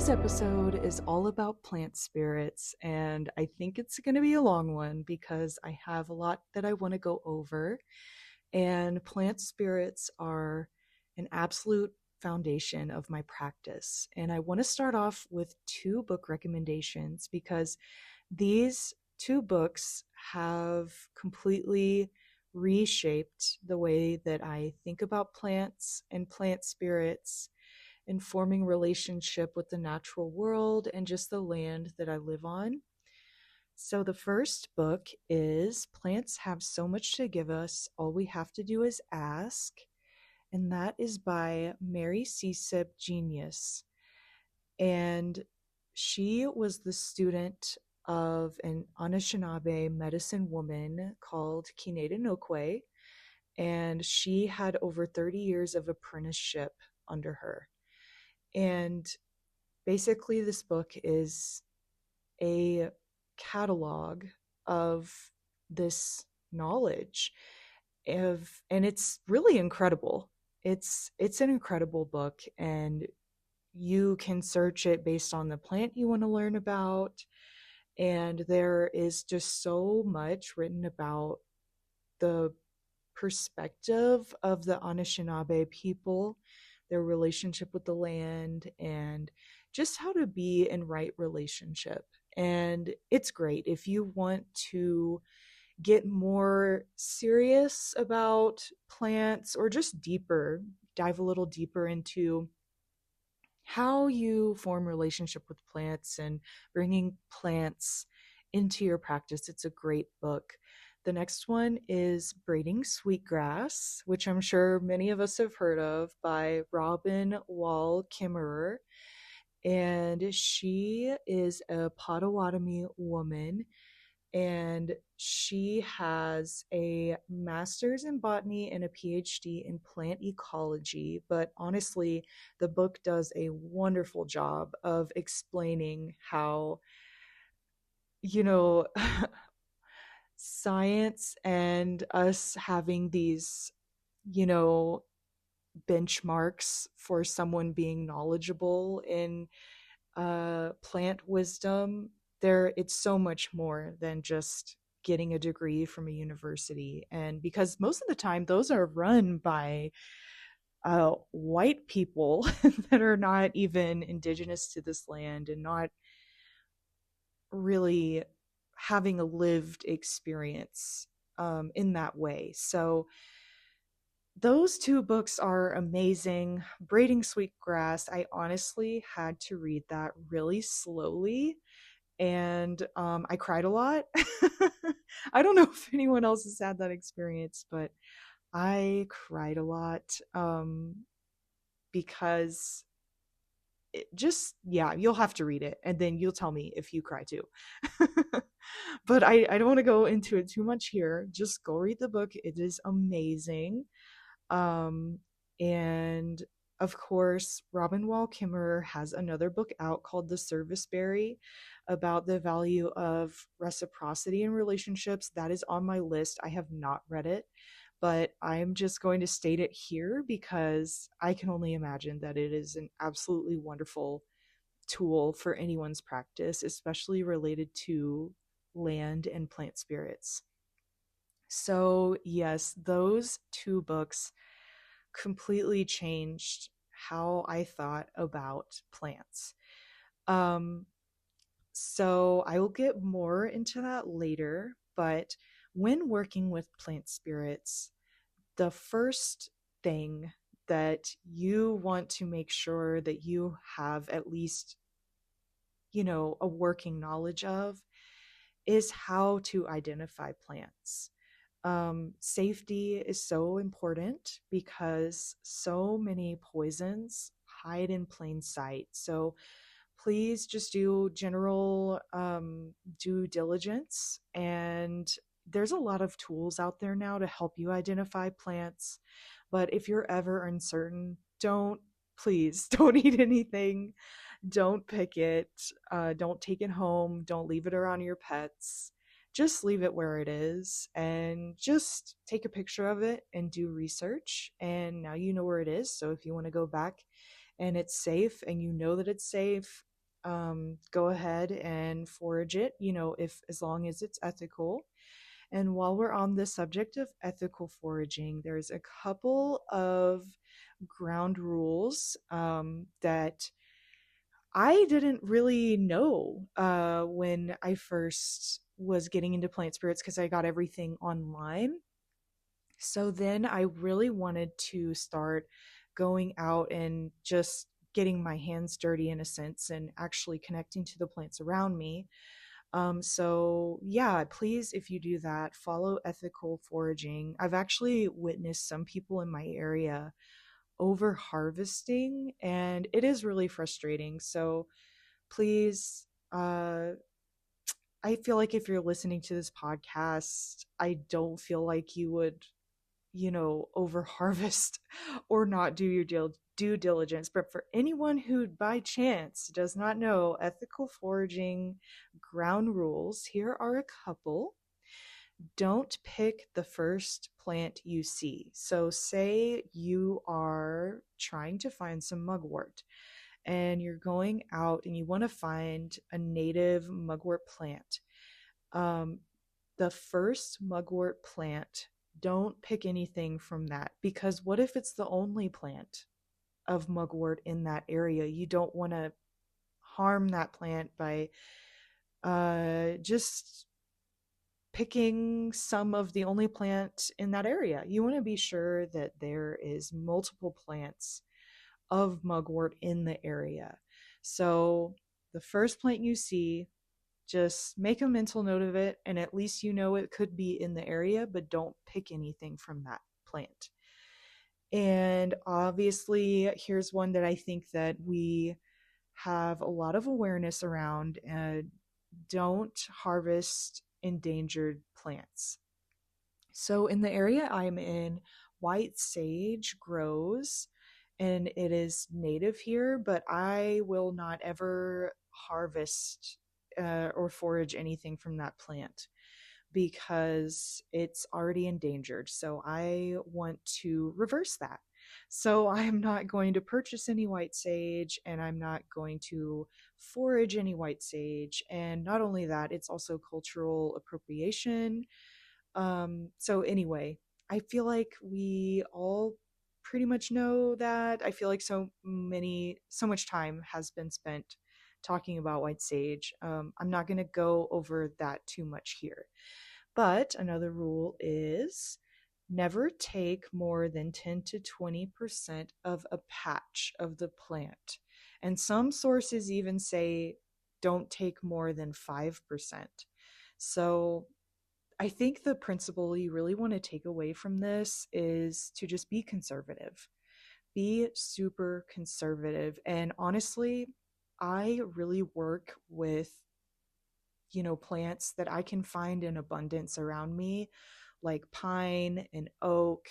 Today's episode is all about plant spirits, and I think it's going to be a long one because I have a lot that I want to go over. And plant spirits are an absolute foundation of my practice. And I want to start off with two book recommendations because these two books have completely reshaped the way that I think about plants and plant spirits and forming relationship with the natural world and just the land that I live on. So the first book is Plants Have So Much to Give Us, All We Have to Do Is Ask, and that is by Mary Cecep Genius. And she was the student of an Anishinaabe medicine woman called Kineda Nokwe, and she had over 30 years of apprenticeship under her. And basically, this book is a catalog of this knowledge and it's really incredible. It's an incredible book, and you can search it based on the plant you want to learn about, and there is just so much written about the perspective of the Anishinaabe people, their relationship with the land, and just how to be in right relationship. And it's great if you want to get more serious about plants or just deeper, dive a little deeper into how you form relationship with plants and bringing plants into your practice. It's a great book. The next one is Braiding Sweetgrass, which I'm sure many of us have heard of, by Robin Wall Kimmerer. And she is a Potawatomi woman, and she has a master's in botany and a PhD in plant ecology. But honestly, the book does a wonderful job of explaining how, you know, science and us having these, you know, benchmarks for someone being knowledgeable in plant wisdom, there it's so much more than just getting a degree from a university. And because most of the time those are run by white people that are not even indigenous to this land and not really having a lived experience in that way. So those two books are amazing. Braiding Sweetgrass, I honestly had to read that really slowly, and I cried a lot. I don't know if anyone else has had that experience, but I cried a lot because yeah, you'll have to read it and then you'll tell me if you cry too. But I don't want to go into it too much here. Just go read the book. It is amazing. Um, and of course, Robin Wall Kimmerer has another book out called The Serviceberry about the value of reciprocity in relationships. That is on my list. I have not read it, but I'm just going to state it here because I can only imagine that it is an absolutely wonderful tool for anyone's practice, especially related to land and plant spirits. So, yes, those two books completely changed how I thought about plants. Um, so I will get more into that later, but when working with plant spirits, the first thing that you want to make sure that you have at least, a working knowledge of is how to identify plants. Safety is so important because so many poisons hide in plain sight. So please just do general due diligence. And there's a lot of tools out there now to help you identify plants. But if you're ever uncertain, please don't eat anything. Don't pick it. Don't take it home. Don't leave it around your pets. Just leave it where it is and just take a picture of it and do research. And now you know where it is. So if you want to go back and it's safe and you know that it's safe, go ahead and forage it, if as long as it's ethical. And while we're on the subject of ethical foraging, there's a couple of ground rules that I didn't really know when I first was getting into plant spirits because I got everything online. So then I really wanted to start going out and just getting my hands dirty in a sense and actually connecting to the plants around me. So yeah, please, if you do that, follow ethical foraging. I've actually witnessed some people in my area over harvesting, and it is really frustrating. So please, I feel like if you're listening to this podcast, I don't feel like you would, over harvest or not do your due diligence. But for anyone who by chance does not know ethical foraging ground rules, here are a couple. Don't pick the first plant you see. So, say you are trying to find some mugwort and you're going out and you want to find a native mugwort plant. Um, the first mugwort plant, don't pick anything from that, because what if it's the only plant of mugwort in that area? You don't want to harm that plant by just picking some of the only plant in that area. You want to be sure that there is multiple plants of mugwort in the area. So the first plant you see, just make a mental note of it, and at least you know it could be in the area, but don't pick anything from that plant. And obviously, here's one that I think that we have a lot of awareness around. Don't harvest endangered plants. So, in the area I'm in, white sage grows and it is native here, but I will not ever harvest or forage anything from that plant because it's already endangered. So I want to reverse that. So I am not going to purchase any white sage and I'm not going to forage any white sage. And not only that, it's also cultural appropriation. So anyway, I feel like we all pretty much know that. I feel like so much time has been spent talking about white sage. I'm not going to go over that too much here. But another rule is never take more than 10 to 20% of a patch of the plant. And some sources even say don't take more than 5%. So I think the principle you really want to take away from this is to just be conservative. Be super conservative. And honestly, I really work with, plants that I can find in abundance around me, like pine and oak.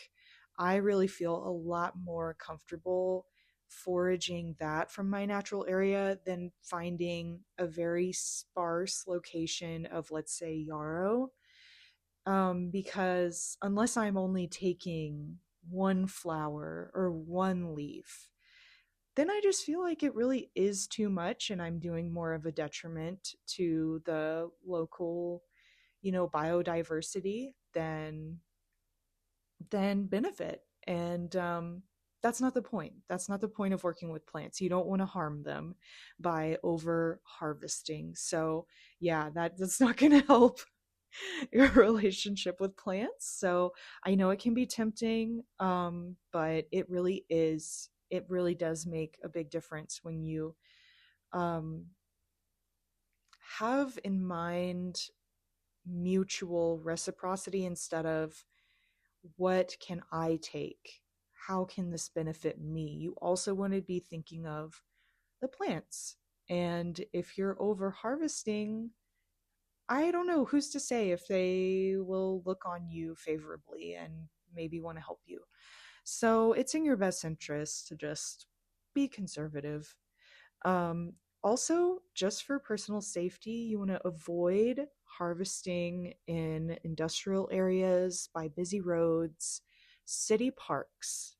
I really feel a lot more comfortable foraging that from my natural area than finding a very sparse location of, let's say, yarrow, because unless I'm only taking one flower or one leaf, then I just feel like it really is too much and I'm doing more of a detriment to the local, biodiversity than benefit. And that's not the point. That's not the point of working with plants. You don't want to harm them by over harvesting. So, yeah, that's not going to help your relationship with plants. So I know it can be tempting, but it really does make a big difference when you um, have in mind mutual reciprocity instead of what can I take? How can this benefit me? You also want to be thinking of the plants. And if you're over harvesting, I don't know who's to say if they will look on you favorably and maybe want to help you. So it's in your best interest to just be conservative. Um, Also, just for personal safety, you want to avoid harvesting in industrial areas, by busy roads, city parks.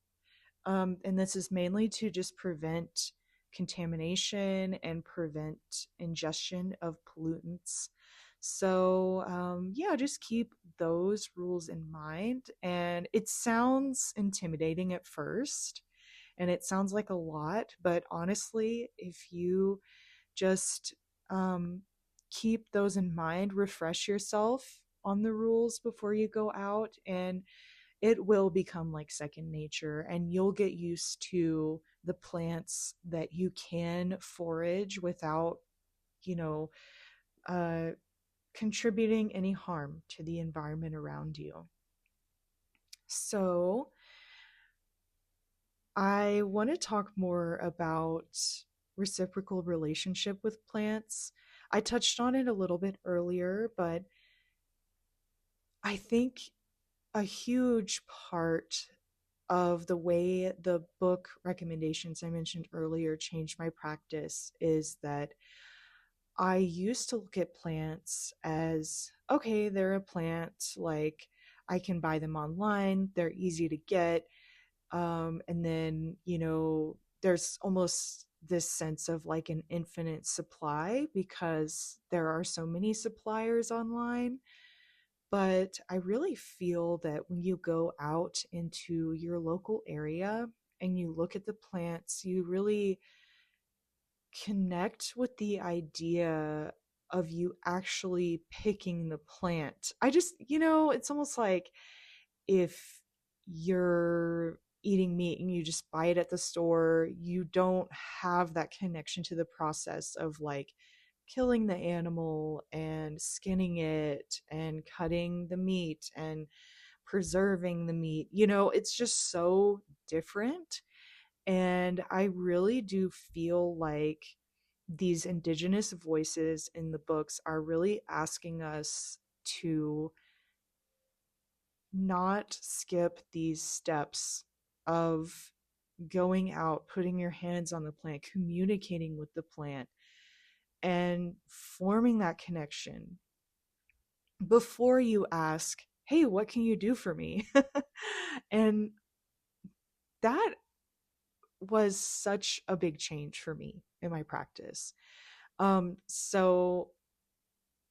And this is mainly to just prevent contamination and prevent ingestion of pollutants. So, yeah, just keep those rules in mind. And it sounds intimidating at first, and it sounds like a lot, but honestly, if you just um, keep those in mind, refresh yourself on the rules before you go out, and it will become like second nature, and you'll get used to the plants that you can forage without, you know, uh, contributing any harm to the environment around you. So, I want to talk more about reciprocal relationship with plants. I touched on it a little bit earlier, but I think a huge part of the way the book recommendations I mentioned earlier changed my practice is that I used to look at plants as okay, they're a plant, like I can buy them online, they're easy to get. And then, there's almost this sense of like an infinite supply because there are so many suppliers online. But I really feel that when you go out into your local area and you look at the plants, you really connect with the idea of you actually picking the plant. It's almost like if you're eating meat and you just buy it at the store, you don't have that connection to the process of like killing the animal and skinning it and cutting the meat and preserving the meat. It's just so different. And I really do feel like these indigenous voices in the books are really asking us to not skip these steps of going out, putting your hands on the plant, communicating with the plant, and forming that connection before you ask, hey, what can you do for me? And that was such a big change for me in my practice. So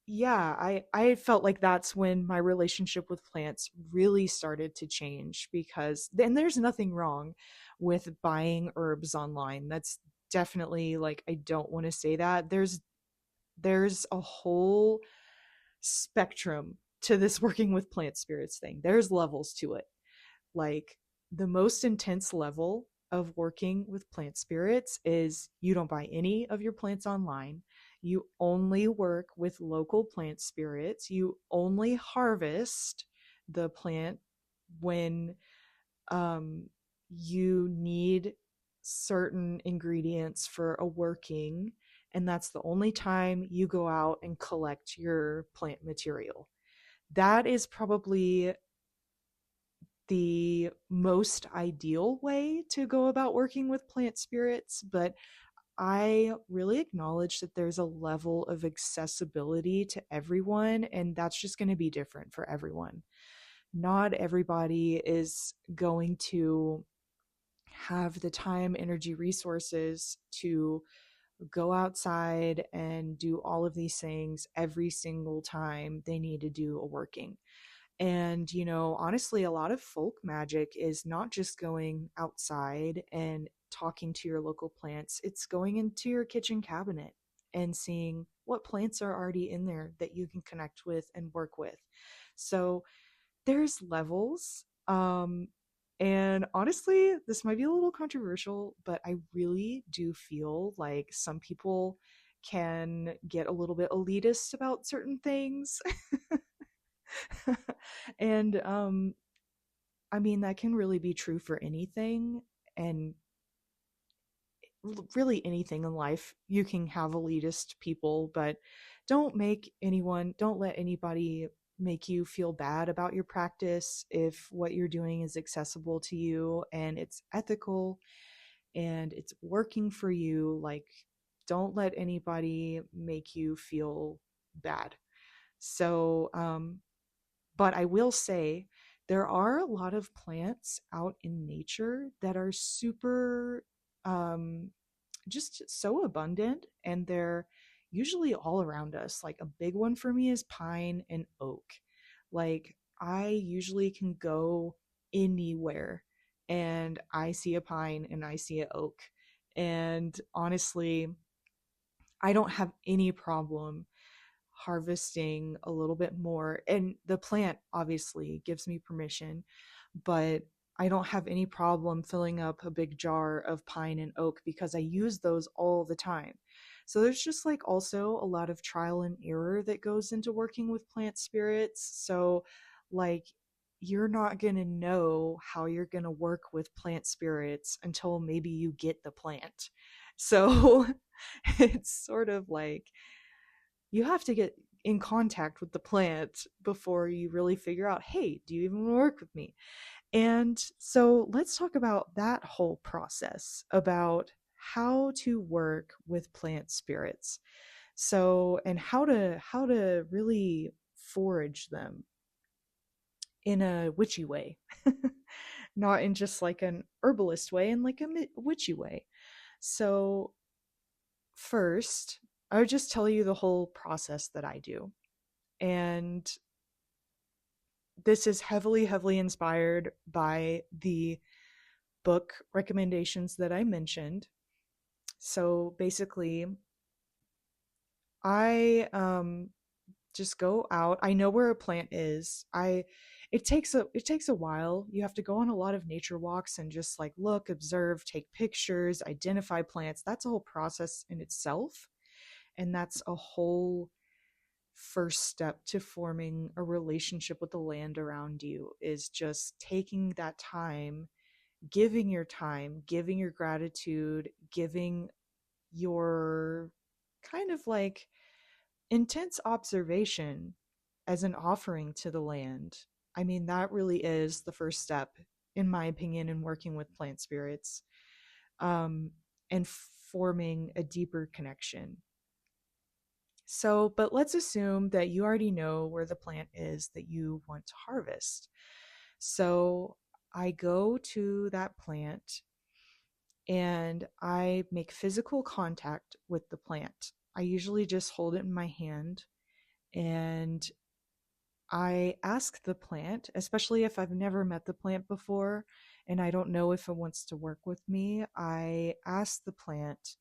yeah, I felt like that's when my relationship with plants really started to change, because then there's nothing wrong with buying herbs online. That's definitely, like, I don't want to say that. There's a whole spectrum to this working with plant spirits thing. There's levels to it. Like, the most intense level of working with plant spirits is you don't buy any of your plants online. You only work with local plant spirits. You only harvest the plant when um, you need certain ingredients for a working, and that's the only time you go out and collect your plant material. That is probably the most ideal way to go about working with plant spirits, but I really acknowledge that there's a level of accessibility to everyone, and that's just going to be different for everyone. Not everybody is going to have the time, energy, resources to go outside and do all of these things every single time they need to do a working. And, honestly, a lot of folk magic is not just going outside and talking to your local plants, it's going into your kitchen cabinet and seeing what plants are already in there that you can connect with and work with. So there's levels. And honestly, this might be a little controversial, but I really do feel like some people can get a little bit elitist about certain things. And I mean, that can really be true for anything, and really anything in life. You can have elitist people, but don't let anybody make you feel bad about your practice if what you're doing is accessible to you and it's ethical and it's working for you. Like, don't let anybody make you feel bad. So, but I will say there are a lot of plants out in nature that are super just so abundant, and they're usually all around us. Like a big one for me is pine and oak. Like I usually can go anywhere and I see a pine and I see an oak. And honestly, I don't have any problem harvesting a little bit more. And the plant obviously gives me permission, but I don't have any problem filling up a big jar of pine and oak because I use those all the time. So there's just like also a lot of trial and error that goes into working with plant spirits. So, like, you're not going to know how you're going to work with plant spirits until maybe you get the plant. So it's sort of like you have to get in contact with the plant before you really figure out, hey, do you even want to work with me? And so let's talk about that whole process about how to work with plant spirits. So, and how to really forage them in a witchy way. Not in just like an herbalist way, in like a witchy way. So, first, I would just tell you the whole process that I do. And this is heavily, heavily inspired by the book recommendations that I mentioned. So basically, I just go out. I know where a plant is. I it takes a while. You have to go on a lot of nature walks and just like look, observe, take pictures, identify plants. That's a whole process in itself. And that's a whole first step to forming a relationship with the land around you, is just taking that time, giving your gratitude, giving your kind of like intense observation as an offering to the land. I mean, that really is the first step, in my opinion, in working with plant spirits, um, and forming a deeper connection. So, but let's assume that you already know where the plant is that you want to harvest. So I go to that plant and I make physical contact with the plant. I usually just hold it in my hand and I ask the plant, especially if I've never met the plant before and I don't know if it wants to work with me. I ask the plant,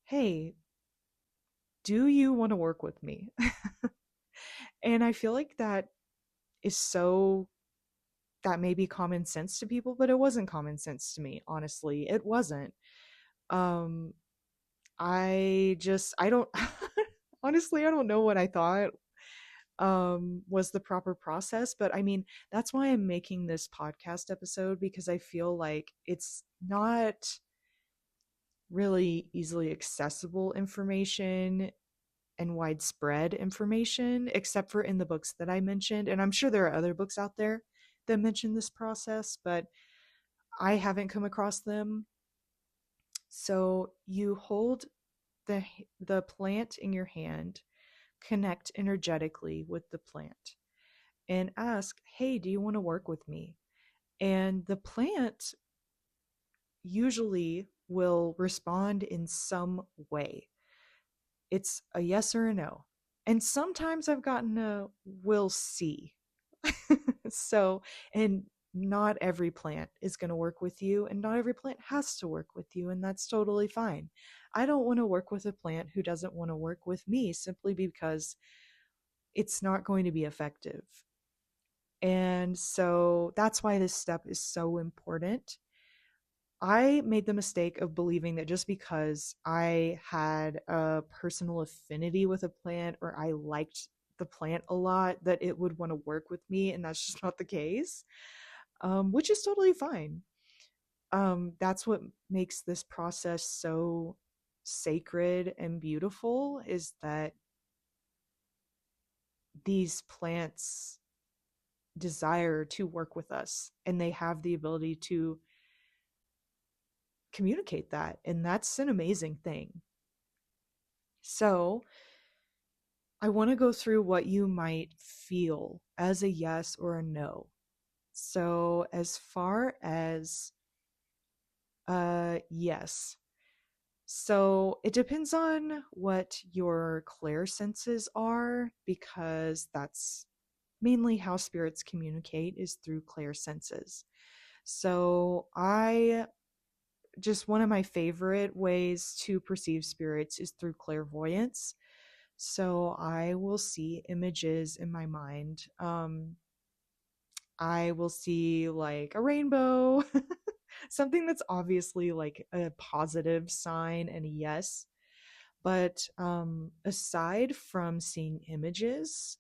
hey, do you want to work with me? And I feel like is so that may be common sense to people, but it wasn't common sense to me, honestly. It wasn't. Um I don't honestly, I don't know what I thought was the proper process, but I mean, that's why I'm making this podcast episode, because I feel like it's not really easily accessible information and widespread information, except for in the books that I mentioned. And I'm sure there are other books out there that mention this process, but I haven't come across them. So you hold the the plant in your hand, connect energetically with the plant, and ask, "Hey, do you want to work with me?" And the plant usually will respond in some way. It's a yes or a no. And sometimes I've gotten a we'll see. So, and not every plant is going to work with you, and not every plant has to work with you, and that's totally fine. I don't want to work with a plant who doesn't want to work with me simply because it's not going to be effective. And so that's why this step is so important. I made the mistake of believing that just because I had a personal affinity with a plant, or I liked the plant a lot, that it would want to work with me, and that's just not the case, which is totally fine. That's what makes this process so sacred and beautiful, is that these plants desire to work with us and they have the ability to communicate that. And that's an amazing thing. So, I want to go through what you might feel as a yes or a no. So, as far as yes, So it depends on what your clair senses are, because that's mainly how spirits communicate is through clair senses. So I just one of my favorite ways to perceive spirits is through clairvoyance. So I will see images in my mind. I will see like a rainbow, something that's obviously like a positive sign and a yes. But aside from seeing images,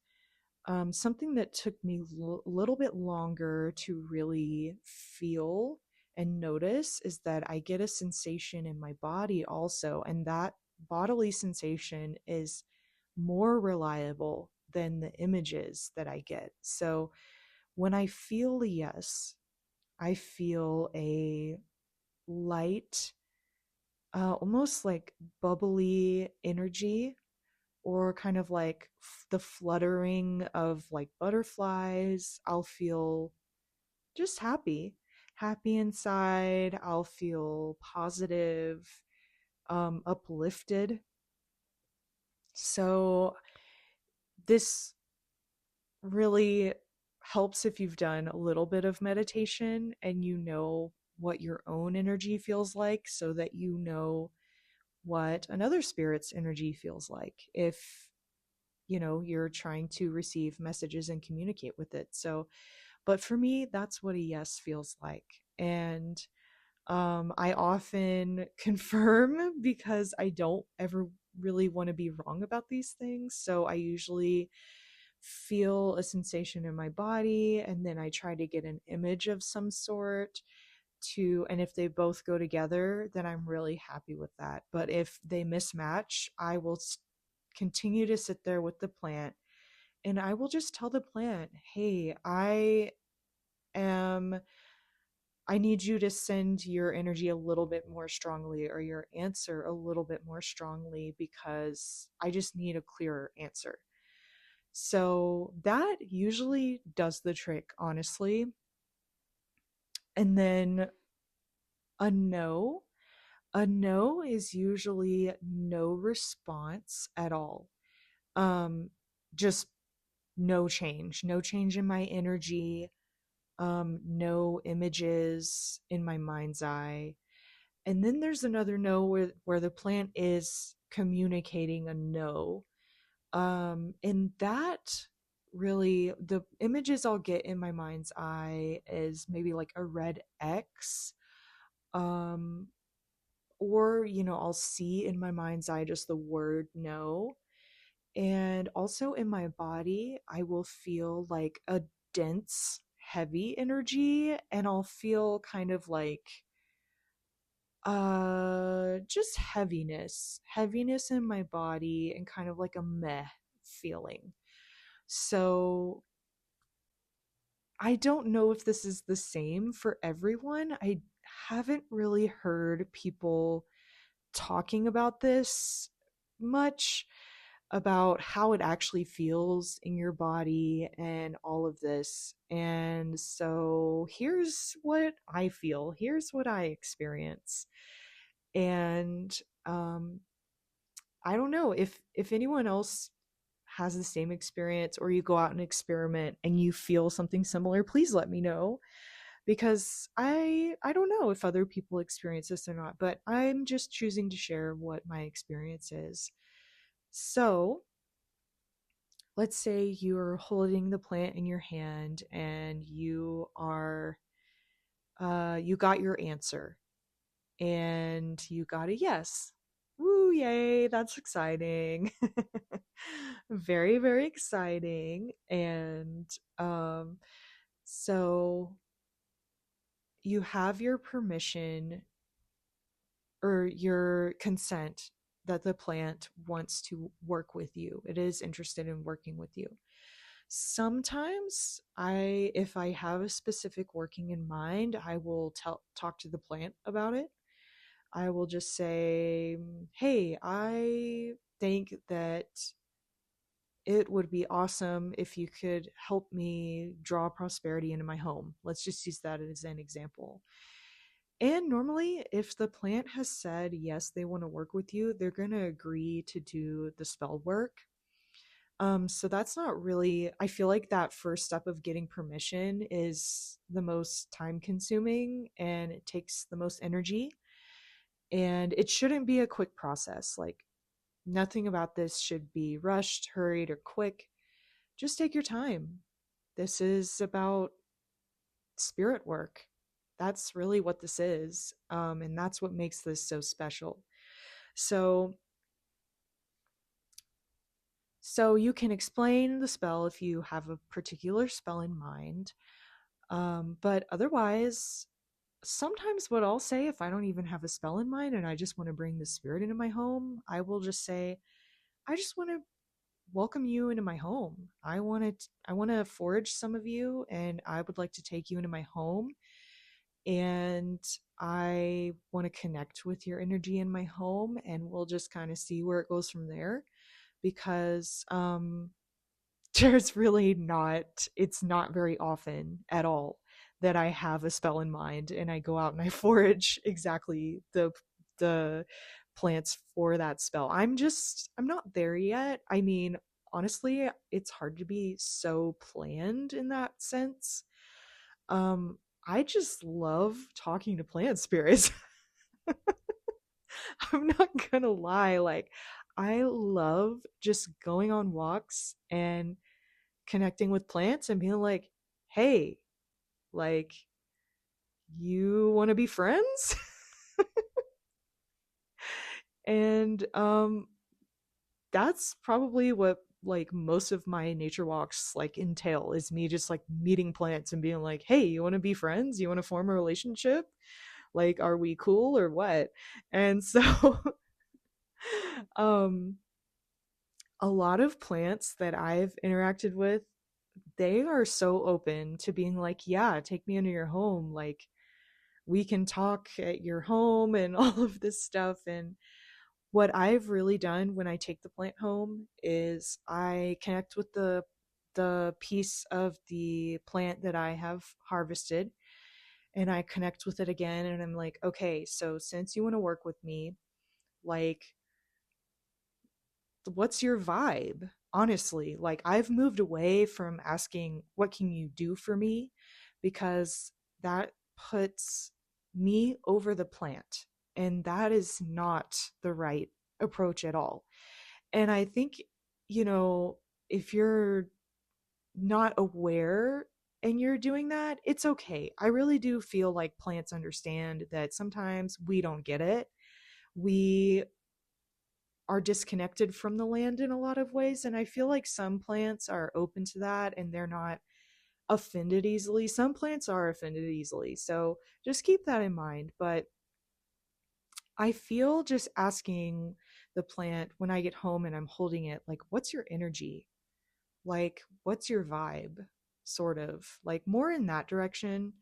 something that took me a little bit longer to really feel and notice is that I get a sensation in my body also, and that bodily sensation is more reliable than the images that I get. So when I feel a yes, I feel a light, almost like bubbly energy, or kind of like the fluttering of like butterflies. I'll feel just happy, happy inside. I'll feel positive, uplifted. So this really helps if you've done a little bit of meditation and you know what your own energy feels like, so that you know what another spirit's energy feels like if you're trying to receive messages and communicate with it. So but for me, that's what a yes feels like. And I often confirm, because I don't ever really want to be wrong about these things. So I usually feel a sensation in my body, and then I try to get an image of some sort and if they both go together, then I'm really happy with that. But if they mismatch, I will continue to sit there with the plant, and I will just tell the plant, hey, am I need you to send your energy a little bit more strongly, or your answer a little bit more strongly, because I just need a clearer answer. So that usually does the trick, honestly. And then a no. A no is usually no response at all. Um, just no change in my energy, no images in my mind's eye. And then there's another no where the plant is communicating a no. And that really, the images I'll get in my mind's eye is maybe like a red X. Um, or, I'll see in my mind's eye just the word no. And also in my body, I will feel like a dense, heavy energy, and I'll feel kind of like just heaviness in my body, and kind of like a meh feeling. So I don't know if this is the same for everyone. I haven't really heard people talking about this much, about how it actually feels in your body and all of this. And so here's what I feel, here's what I experience. And I don't know if anyone else has the same experience, or you go out and experiment and you feel something similar, please let me know, because I don't know if other people experience this or not, but I'm just choosing to share what my experience is. So let's say you're holding the plant in your hand, and you got your answer, and you got a yes. Woo, yay, that's exciting. Very, very exciting. And um so you have your permission, or your consent, that the plant wants to work with you. It is interested in working with you. Sometimes if I have a specific working in mind, I will talk to the plant about it. I will just say, hey, I think that it would be awesome if you could help me draw prosperity into my home. Let's just use that as an example. And normally, if the plant has said yes, they want to work with you, they're going to agree to do the spell work. So that's not really, I feel like that first step of getting permission is the most time consuming and it takes the most energy. And it shouldn't be a quick process. Like, nothing about this should be rushed, hurried, or quick. Just take your time. This is about spirit work. That's really what this is. And that's what makes this so special. So, so you can explain the spell if you have a particular spell in mind. But otherwise, sometimes what I'll say if I don't even have a spell in mind and I just want to bring the spirit into my home, I will just say, I just want to welcome you into my home. I want to forage some of you and I would like to take you into my home and I want to connect with your energy in my home and we'll just kind of see where it goes from there because there's really not it's not very often at all that I have a spell in mind and I go out and I forage exactly the plants for that spell. I'm not there yet. I mean, honestly, it's hard to be so planned in that sense. Um I just love talking to plant spirits. I'm not gonna lie, like I love just going on walks and connecting with plants and being like, hey, like, you want to be friends? And that's probably what like most of my nature walks like entail is me just like meeting plants and being like, hey, you want to be friends? You want to form a relationship? Like, are we cool or what? And so um a lot of plants that I've interacted with, they are so open to being like, yeah, take me into your home, like we can talk at your home and all of this stuff. And what I've really done when I take the plant home is I connect with the piece of the plant that I have harvested and I connect with it again and I'm like, okay, so since you want to work with me, like, what's your vibe? Honestly, like I've moved away from asking what can you do for me because that puts me over the plant and that is not the right approach at all. And I think, you know, if you're not aware and you're doing that, it's okay. I really do feel like plants understand that sometimes we don't get it. We are disconnected from the land in a lot of ways. And I feel like some plants are open to that and they're not offended easily. Some plants are offended easily. So just keep that in mind. But I feel just asking the plant when I get home and I'm holding it, like, what's your energy? Like, what's your vibe? Sort of like more in that direction.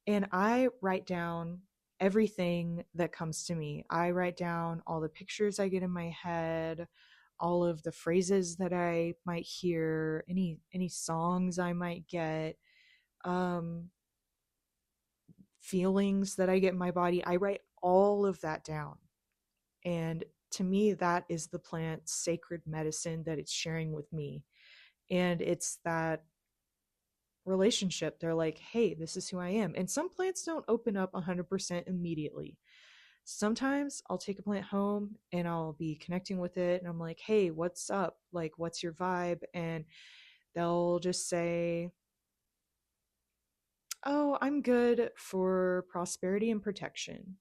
And I write down everything that comes to me. I write down all the pictures I get in my head, all of the phrases that I might hear, any songs I might get, um feelings that I get in my body. I write all of that down. And to me that is the plant's sacred medicine that it's sharing with me. And it's that relationship. They're like, hey, this is who I am. And some plants don't open up 100% immediately. Sometimes I'll take a plant home and I'll be connecting with it. And I'm like, hey, what's up? Like, what's your vibe? And they'll just say, oh, I'm good for prosperity and protection.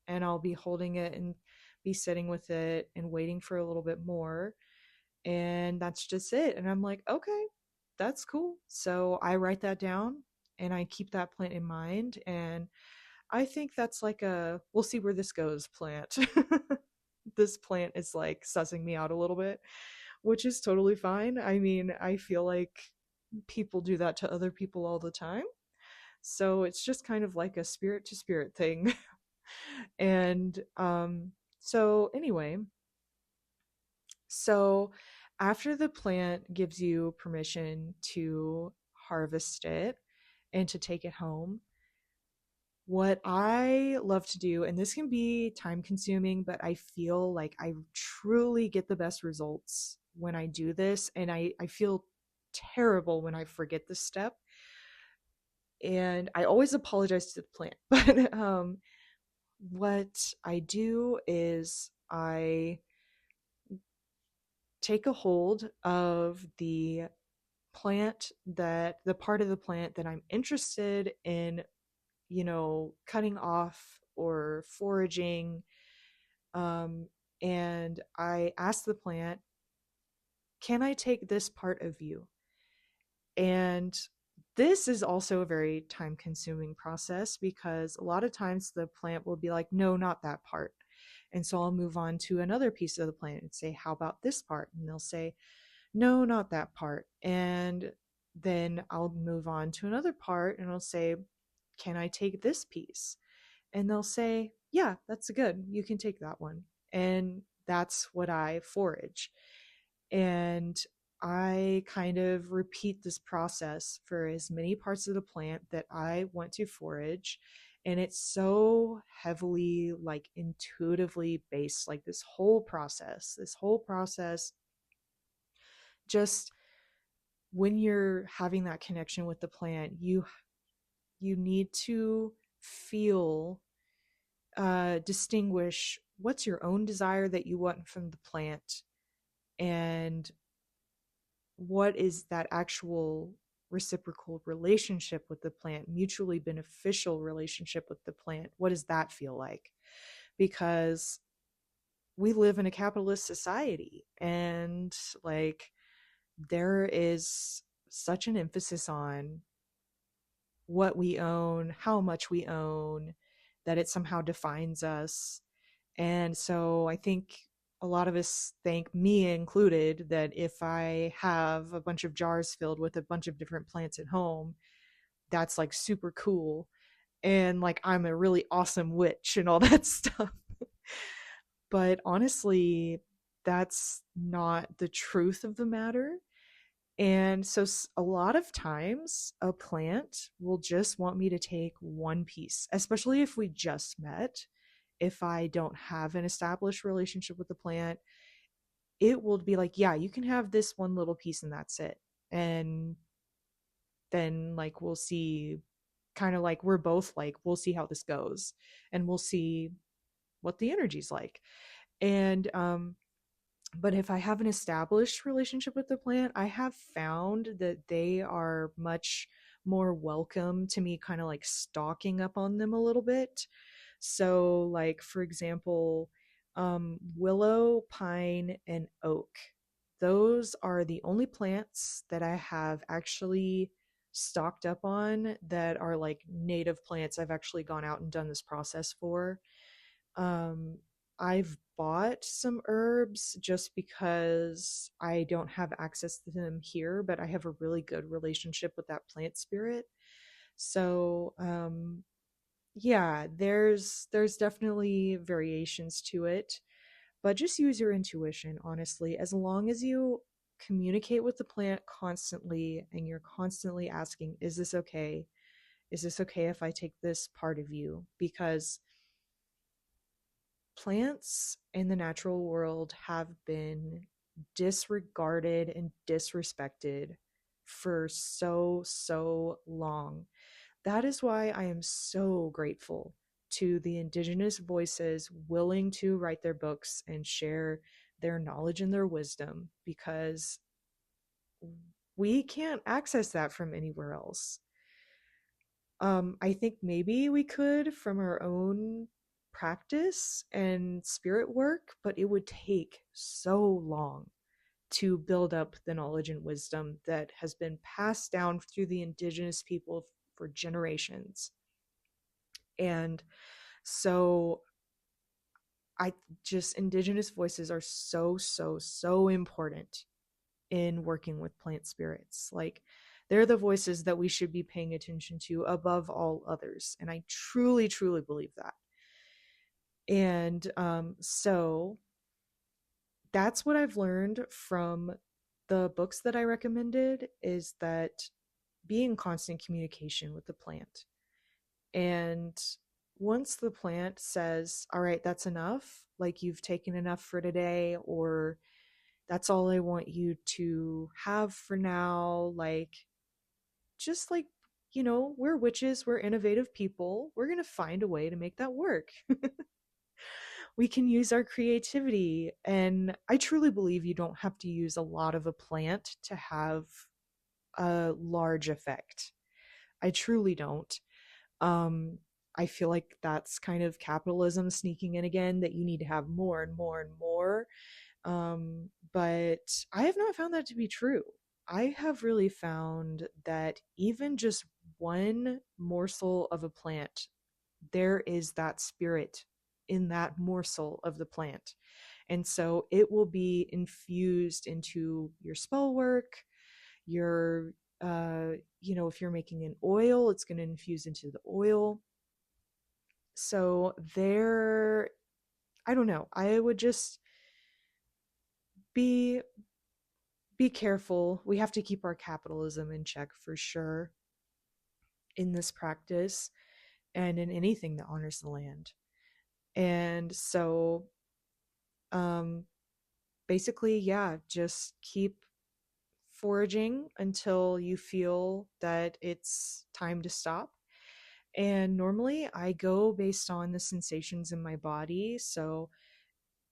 And I'll be holding it and be sitting with it and waiting for a little bit more. And that's just it. And I'm like, okay, that's cool. So I write that down and I keep that plant in mind. And I think that's like a we'll see where this goes plant. This plant is like sussing me out a little bit, which is totally fine. I mean, I feel like people do that to other people all the time. So it's just kind of like a spirit to spirit thing. And so anyway, so after the plant gives you permission to harvest it and to take it home, What I love to do, and this can be time consuming, but I feel like I truly get the best results when I do this. And I feel terrible when I forget this step. And I always apologize to the plant. But what I do is I take a hold of the part of the plant that I'm interested in, cutting off or foraging. Um, and I ask the plant, can I take this part of you? And this is also a very time consuming process because a lot of times the plant will be like, no, not that part. And so I'll move on to another piece of the plant and say, how about this part? And they'll say, no, not that part. And then I'll move on to another part and I'll say, can I take this piece? And they'll say, yeah, that's good. You can take that one. And that's what I forage. And I kind of repeat this process for as many parts of the plant that I want to forage. And it's so heavily, like, intuitively based, like this whole process, just when you're having that connection with the plant, you need to feel, distinguish what's your own desire that you want from the plant, and what is that actual reciprocal relationship with the plant, mutually beneficial relationship with the plant. What does that feel like? Because we live in a capitalist society, and like there is such an emphasis on what we own, how much we own, that it somehow defines us. And so I think a lot of us think, me included, that if I have a bunch of jars filled with a bunch of different plants at home, that's like super cool. And like I'm a really awesome witch and all that stuff. But honestly, that's not the truth of the matter. And so a lot of times a plant will just want me to take one piece, especially if we just met. If I don't have an established relationship with the plant, it will be like, yeah, you can have this one little piece and that's it. And then like we'll see, kind of like we're both like, we'll see how this goes and we'll see what the energy's like. And but if I have an established relationship with the plant, I have found that they are much more welcome to me kind of like stalking up on them a little bit. So, like, for example, willow, pine, and oak. Those are the only plants that I have actually stocked up on that are like native plants I've actually gone out and done this process for. Um, I've bought some herbs just because I don't have access to them here, but I have a really good relationship with that plant spirit. So, yeah, there's definitely variations to it, but just use your intuition, honestly. As long as you communicate with the plant constantly and you're constantly asking, is this okay? Is this okay if I take this part of you? Because plants in the natural world have been disregarded and disrespected for so long. That is why I am so grateful to the indigenous voices willing to write their books and share their knowledge and their wisdom, because we can't access that from anywhere else. I think maybe we could from our own practice and spirit work, but it would take so long to build up the knowledge and wisdom that has been passed down through the indigenous people for generations. And so I just, indigenous voices are so important in working with plant spirits. Like, they're the voices that we should be paying attention to above all others. And I truly believe that. And so that's what I've learned from the books that I recommended, is that be in constant communication with the plant. And once the plant says, all right, that's enough, like you've taken enough for today, or that's all I want you to have for now, like, just like, we're witches, we're innovative people, we're going to find a way to make that work. We can use our creativity. And I truly believe you don't have to use a lot of a plant to have a large effect. I truly don't. Um, I feel like that's kind of capitalism sneaking in again, that you need to have more and more and more. But I have not found that to be true. I have really found that even just one morsel of a plant, there is that spirit in that morsel of the plant. And so it will be infused into your spell work, your, if you're making an oil, it's going to infuse into the oil. So there, I don't know. I would just be be careful. We have to keep our capitalism in check for sure in this practice and in anything that honors the land. And so um basically, yeah, just keep foraging until you feel that it's time to stop. And normally I go based on the sensations in my body. So,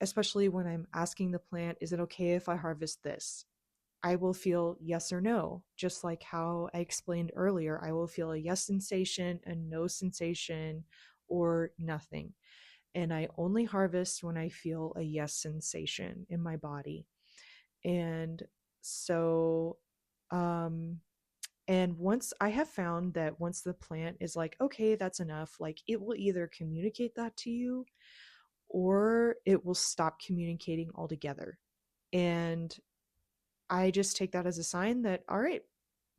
especially when I'm asking the plant, is it okay if I harvest this? I will feel yes or no, just like how I explained earlier. I will feel a yes sensation, a no sensation, or nothing. And I only harvest when I feel a yes sensation in my body. And so, um, and once I have found that once the plant is like, okay, that's enough, like it will either communicate that to you or it will stop communicating altogether. And I just take that as a sign that, all right,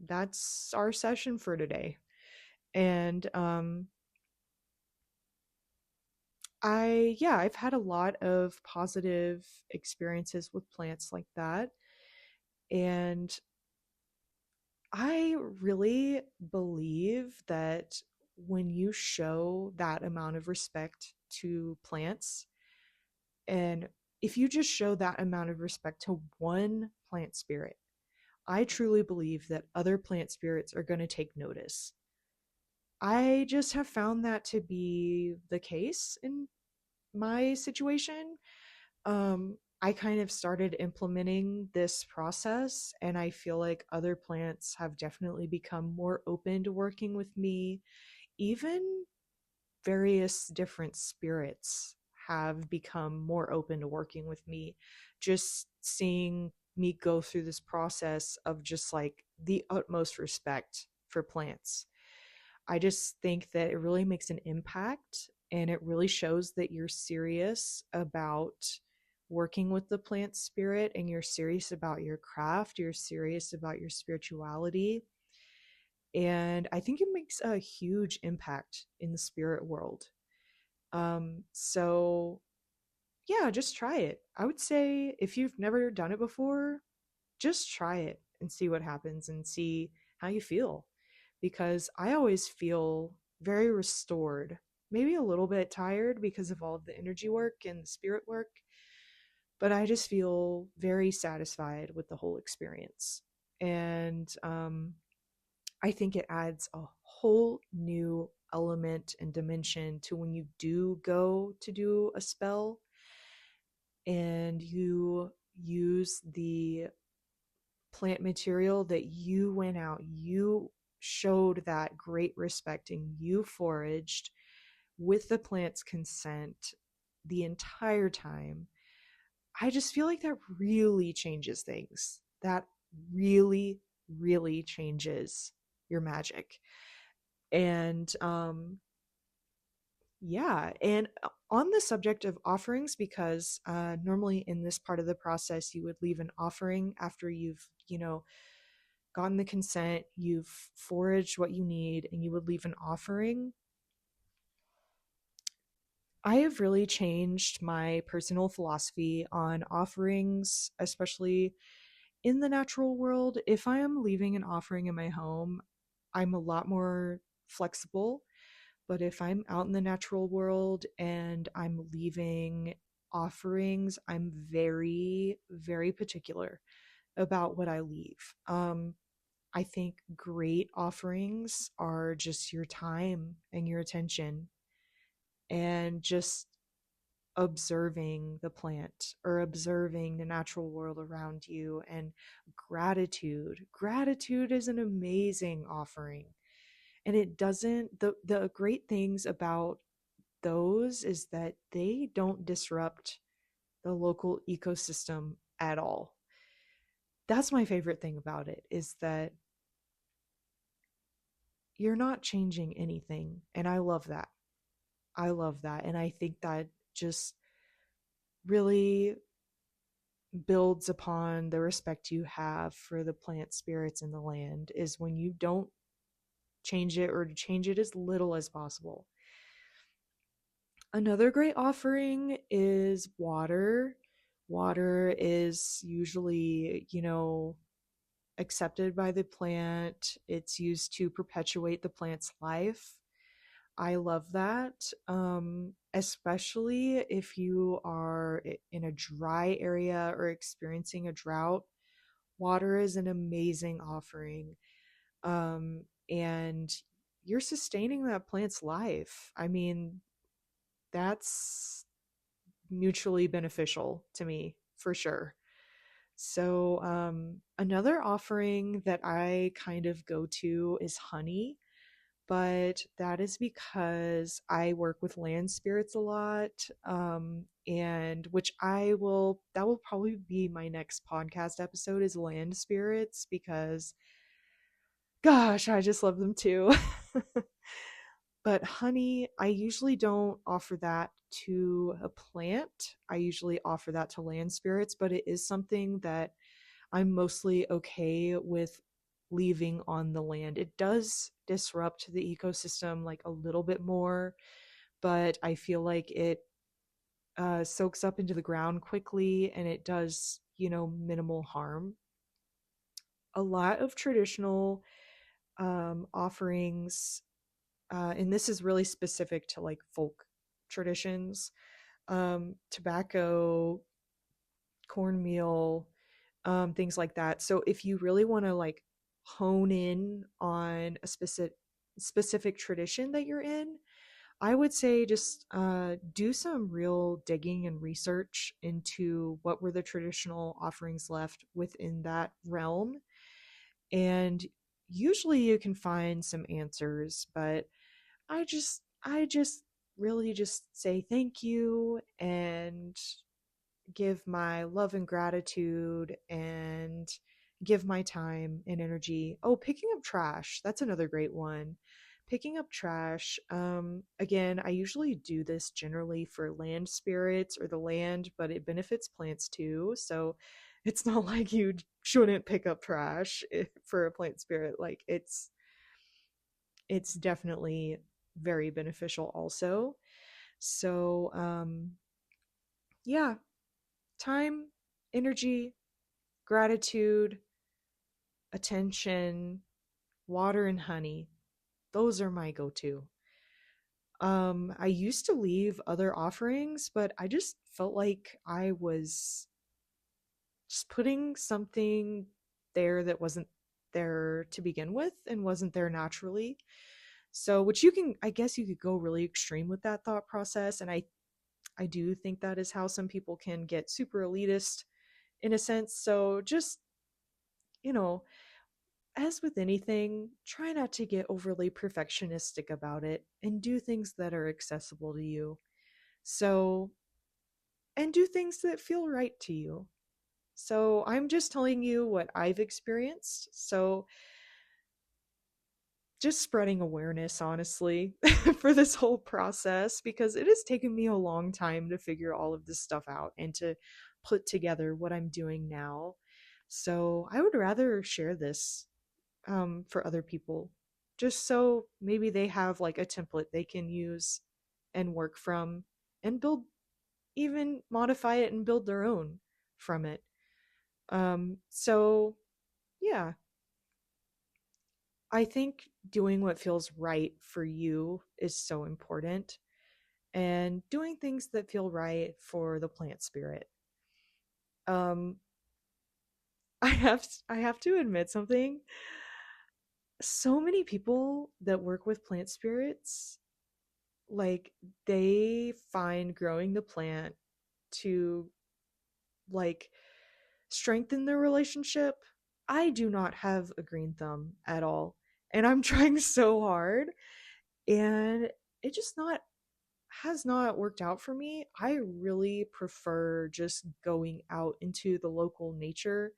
that's our session for today. And I've had a lot of positive experiences with plants like that. And I really believe that when you show that amount of respect to plants, and if you just show that amount of respect to one plant spirit, I truly believe that other plant spirits are going to take notice. I just have found that to be the case in my situation. I kind of started implementing this process, and I feel like other plants have definitely become more open to working with me. Even various different spirits have become more open to working with me. Just seeing me go through this process of just like the utmost respect for plants, I just think that it really makes an impact, and it really shows that you're serious about working with the plant spirit, and you're serious about your craft, you're serious about your spirituality. And I think it makes a huge impact in the spirit world. So yeah, just try it. I would say if you've never done it before, just try it and see what happens and see how you feel. Because I always feel very restored, maybe a little bit tired because of all of the energy work and the spirit work, but I just feel very satisfied with the whole experience. And I think it adds a whole new element and dimension to when you do go to do a spell and you use the plant material that you went out, you showed that great respect, and you foraged with the plant's consent the entire time. I just feel like that really changes things. That really, really changes your magic. And yeah, and on the subject of offerings, because normally in this part of the process, you would leave an offering after you've, gotten the consent, you've foraged what you need, and you would leave an offering. I have really changed my personal philosophy on offerings, especially in the natural world. If I am leaving an offering in my home, I'm a lot more flexible. But if I'm out in the natural world and I'm leaving offerings, I'm very, very particular about what I leave. I think great offerings are just your time and your attention and just observing the plant or observing the natural world around you, and gratitude. Gratitude is an amazing offering. And it doesn't, the great things about those is that they don't disrupt the local ecosystem at all. That's my favorite thing about it, is that you're not changing anything. And I love that. I love that. And I think that just really builds upon the respect you have for the plant spirits in the land, is when you don't change it, or to change it as little as possible. Another great offering is water. Water is usually, accepted by the plant. It's used to perpetuate the plant's life. I love that. Especially if you are in a dry area or experiencing a drought, water is an amazing offering. And you're sustaining that plant's life. I mean, that's mutually beneficial to me for sure. So, another offering that I kind of go to is honey, but that is because I work with land spirits a lot. And which that will probably be my next podcast episode, is land spirits, because gosh, I just love them too. But honey, I usually don't offer that to a plant. I usually offer that to land spirits, but it is something that I'm mostly okay with leaving on the land. It does disrupt the ecosystem like a little bit more, but I feel like it soaks up into the ground quickly, and it does, minimal harm. A lot of traditional offerings, and this is really specific to like folk traditions, tobacco, cornmeal, things like that. So if you really want to like hone in on a specific tradition that you're in, I would say just do some real digging and research into what were the traditional offerings left within that realm. And usually you can find some answers, but I just really just say thank you and give my love and gratitude and give my time and energy. Oh, picking up trash. That's another great one. Picking up trash. Again, I usually do this generally for land spirits or the land, but it benefits plants too. So it's not like you shouldn't pick up trash for a plant spirit. Like it's definitely very beneficial also. So, yeah, time, energy, gratitude, attention, water, and honey. Those are my go to. I used to leave other offerings, but I just felt like I was just putting something there that wasn't there to begin with and wasn't there naturally. So, which I guess you could go really extreme with that thought process. And I do think that is how some people can get super elitist in a sense. So just, you know, as with anything, try not to get overly perfectionistic about it and do things that are accessible to you. So, and do things that feel right to you. So, I'm just telling you what I've experienced. So, just spreading awareness, honestly, for this whole process, because it has taken me a long time to figure all of this stuff out and to put together what I'm doing now. So, I would rather share this for other people, just so maybe they have like a template they can use and work from and build, even modify it and build their own from it. So yeah, I think doing what feels right for you is so important, and doing things that feel right for the plant spirit. Um, I have to admit something. So many people that work with plant spirits, like, they find growing the plant to, like, strengthen their relationship. I do not have a green thumb at all, and I'm trying so hard, and it just not has not worked out for me. I really prefer just going out into the local nature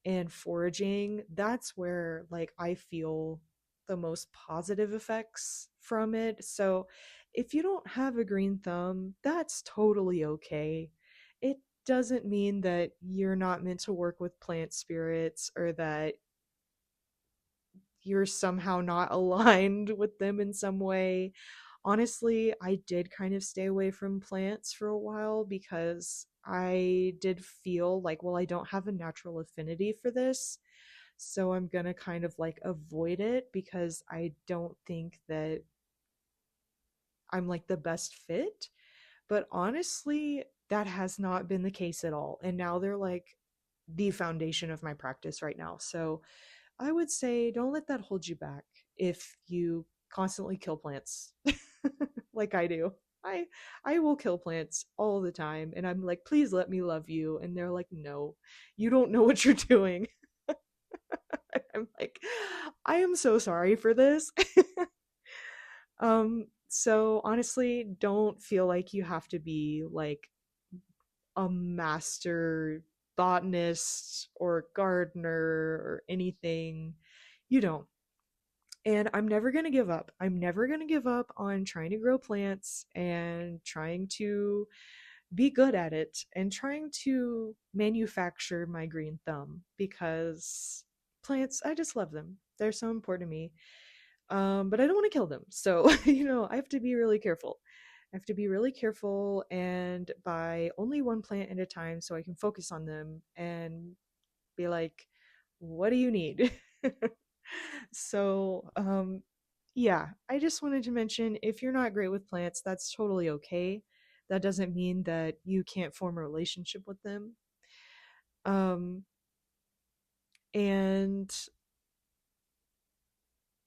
and foraging. That's where, like, I feel the most positive effects from it. So if you don't have a green thumb, that's totally okay. It doesn't mean that you're not meant to work with plant spirits, or that you're somehow not aligned with them in some way. Honestly, I did kind of stay away from plants for a while because I did feel like, well, I don't have a natural affinity for this. So I'm gonna kind of like avoid it because I don't think that I'm like the best fit. But honestly, that has not been the case at all. And now they're like the foundation of my practice right now. So I would say don't let that hold you back if you constantly kill plants like I do. I I will kill plants all the time, and I'm like, "Please let me love you." And they're like, "No. You don't know what you're doing." I'm like, "I am so sorry for this." So honestly, don't feel like you have to be like a master botanist or gardener or anything. You don't. And I'm never going to give up. I'm never going to give up on trying to grow plants and trying to be good at it and trying to manufacture my green thumb, because plants, I just love them. They're so important to me. But I don't want to kill them. So, I have to be really careful. I have to be really careful and buy only one plant at a time so I can focus on them and be like, what do you need? So, yeah, I just wanted to mention, if you're not great with plants, that's totally okay. That doesn't mean that you can't form a relationship with them. Um, and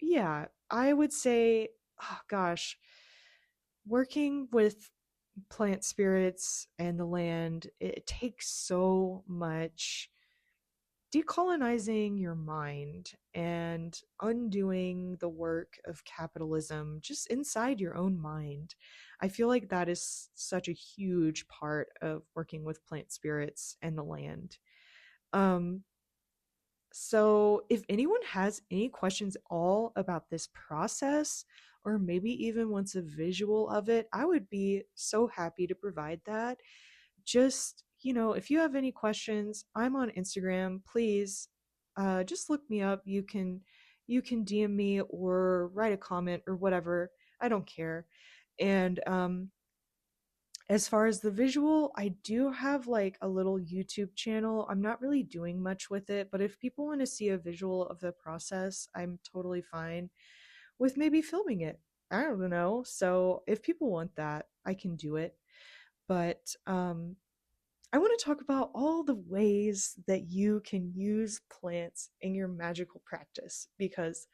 yeah, I would say, oh gosh, working with plant spirits and the land, it takes so much decolonizing your mind and undoing the work of capitalism just inside your own mind. I feel like that is such a huge part of working with plant spirits and the land. Um, so, if anyone has any questions all about this process, or maybe even wants a visual of it, I would be so happy to provide that. Just, if you have any questions, I'm on Instagram. Please just look me up. You can DM me or write a comment or whatever. I don't care. And as far as the visual, I do have like a little YouTube channel. I'm not really doing much with it, but if people want to see a visual of the process, I'm totally fine with maybe filming it. I don't know. So if people want that, I can do it. But I want to talk about all the ways that you can use plants in your magical practice, because,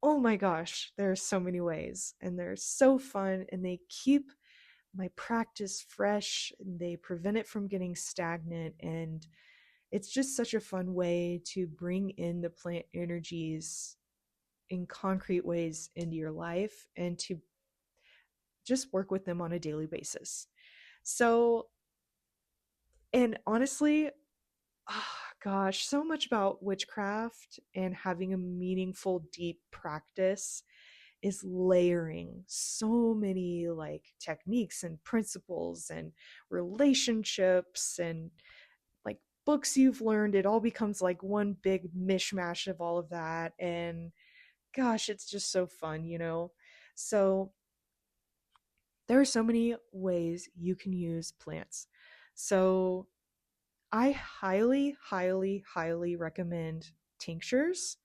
oh my gosh, there are so many ways and they're so fun, and they keep my practice fresh and they prevent it from getting stagnant. And it's just such a fun way to bring in the plant energies in concrete ways into your life and to just work with them on a daily basis. So, and honestly, oh, gosh, so much about witchcraft and having a meaningful, deep practice is layering so many like techniques and principles and relationships and like books you've learned. It all becomes like one big mishmash of all of that. And gosh, it's just so fun. So there are so many ways you can use plants. So I highly, highly, highly recommend tinctures.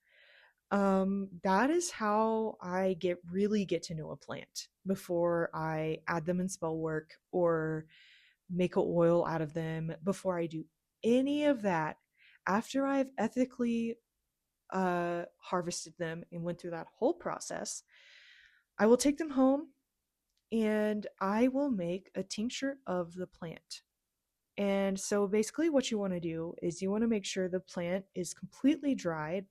That is how I really get to know a plant before I add them in spell work or make a oil out of them. Before I do any of that, after I've ethically harvested them and went through that whole process, I will take them home and I will make a tincture of the plant. And so basically, what you want to do is you want to make sure the plant is completely dried.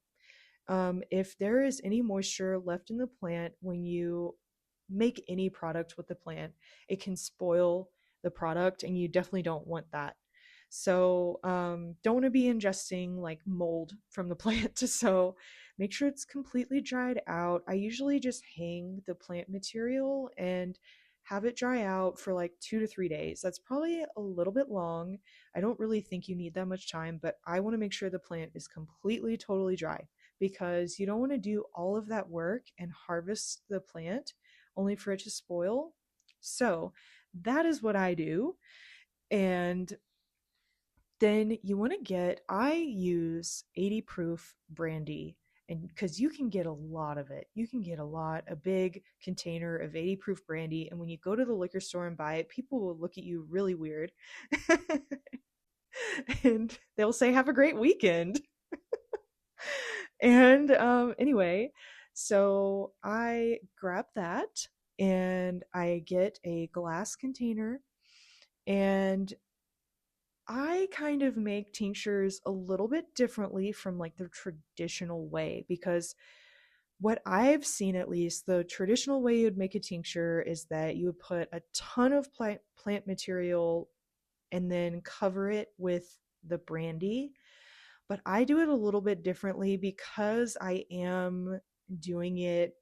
If there is any moisture left in the plant when you make any product with the plant, it can spoil the product, and you definitely don't want that. So, don't want to be ingesting like mold from the plant. So, make sure it's completely dried out. I usually just hang the plant material and have it dry out for like 2 to 3 days. That's probably a little bit long. I don't really think you need that much time, but I want to make sure the plant is completely, totally dry because you don't want to do all of that work and harvest the plant only for it to spoil. So that is what I do. And then you want to I use 80 proof brandy. And because you can get a lot of it, you can get a big container of 80 proof brandy. And when you go to the liquor store and buy it, people will look at you really weird. And they'll say, "Have a great weekend." And anyway, so I grab that and I get a glass container, and I kind of make tinctures a little bit differently from like the traditional way because what I've seen, at least, the traditional way you'd make a tincture is that you would put a ton of plant material and then cover it with the brandy. But I do it a little bit differently because I am doing it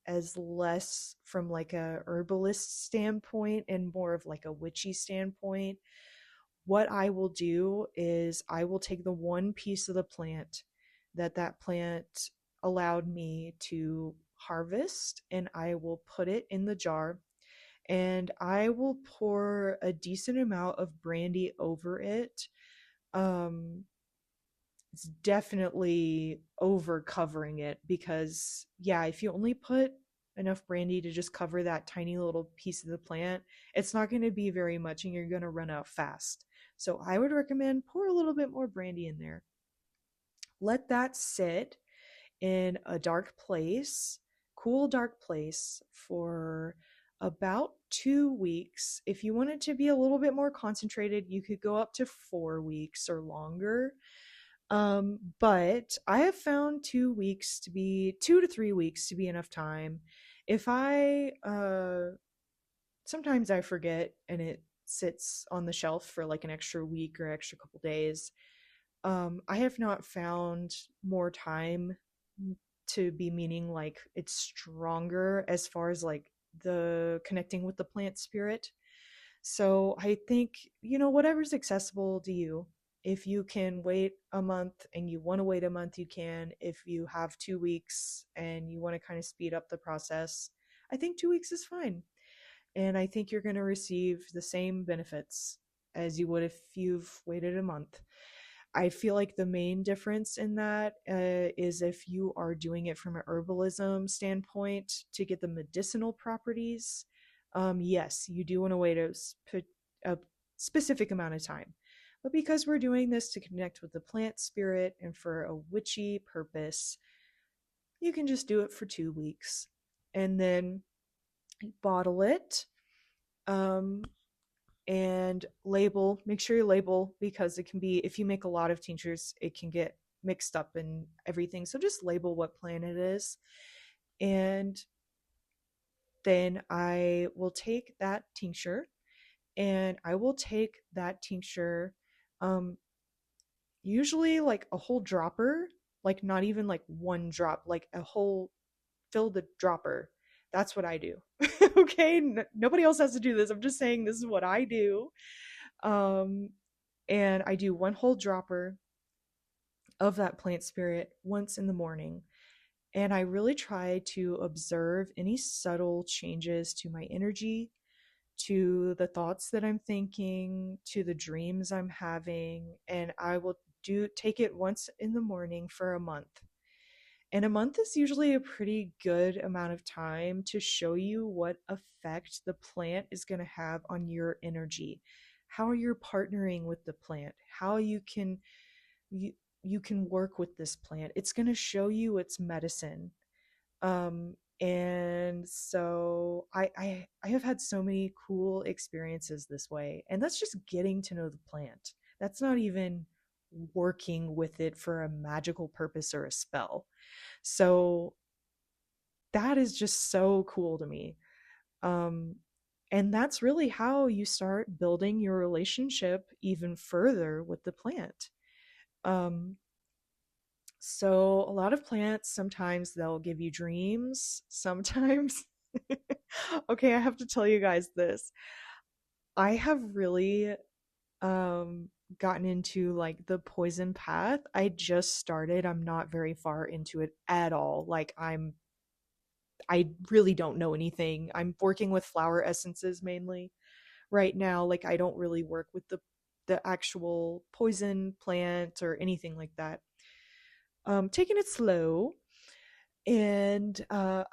as less from like a herbalist standpoint and more of like a witchy standpoint. What I will do is I will take the one piece of the plant that plant allowed me to harvest, and I will put it in the jar, and I will pour a decent amount of brandy over it. um it's definitely over covering it because, yeah, if you only put enough brandy to just cover that tiny little piece of the plant, it's not going to be very much and you're going to run out fast. So I would recommend pour a little bit more brandy in there. Let that sit in a dark place, cool, dark place for about 2 weeks. If you want it to be a little bit more concentrated, you could go up to 4 weeks or longer. But I have found 2 weeks to be 2 to 3 weeks to be enough time. If I sometimes I forget and it sits on the shelf for like an extra week or extra couple days. I have not found more time to be meaning like it's stronger as far as like the connecting with the plant spirit. So I think, whatever's accessible to you. If you can wait a month and you want to wait a month, you can. If you have 2 weeks and you want to kind of speed up the process, I think 2 weeks is fine. And I think you're going to receive the same benefits as you would if you've waited a month. I feel like the main difference in that is if you are doing it from an herbalism standpoint to get the medicinal properties. Yes, you do want to wait a specific amount of time. But because we're doing this to connect with the plant spirit and for a witchy purpose, you can just do it for 2 weeks and then bottle it. Um, and label, make sure you label because it can be, if you make a lot of tinctures, it can get mixed up and everything. So just label what plant it is. And then I will take that tincture and I will take that tincture, um, usually like a whole dropper, like not even like one drop, like a whole, fill the dropper. That's what I do. Okay, nobody else has to do this. I'm just saying this is what I do. Um, and I do one whole dropper of that plant spirit once in the morning. And I really try to observe any subtle changes to my energy, to the thoughts that I'm thinking, to the dreams I'm having. And I will take it once in the morning for a month. And a month is usually a pretty good amount of time to show you what effect the plant is going to have on your energy, how you're partnering with the plant, how you, you can work with this plant. It's going to show you its medicine. And so I have had so many cool experiences this way, and that's just getting to know the plant. That's not even working with it for a magical purpose or a spell. So that is just so cool to me. Um, and that's really how you start building your relationship even further with the plant. Um, so a lot of plants, sometimes they'll give you dreams. Sometimes, okay, I have to tell you guys this. I have really um gotten into like the poison path. I just started. I'm not very far into it at all. I really don't know anything. I'm working with flower essences mainly right now. Like I don't really work with the actual poison plant or anything like that. Taking it slow, and I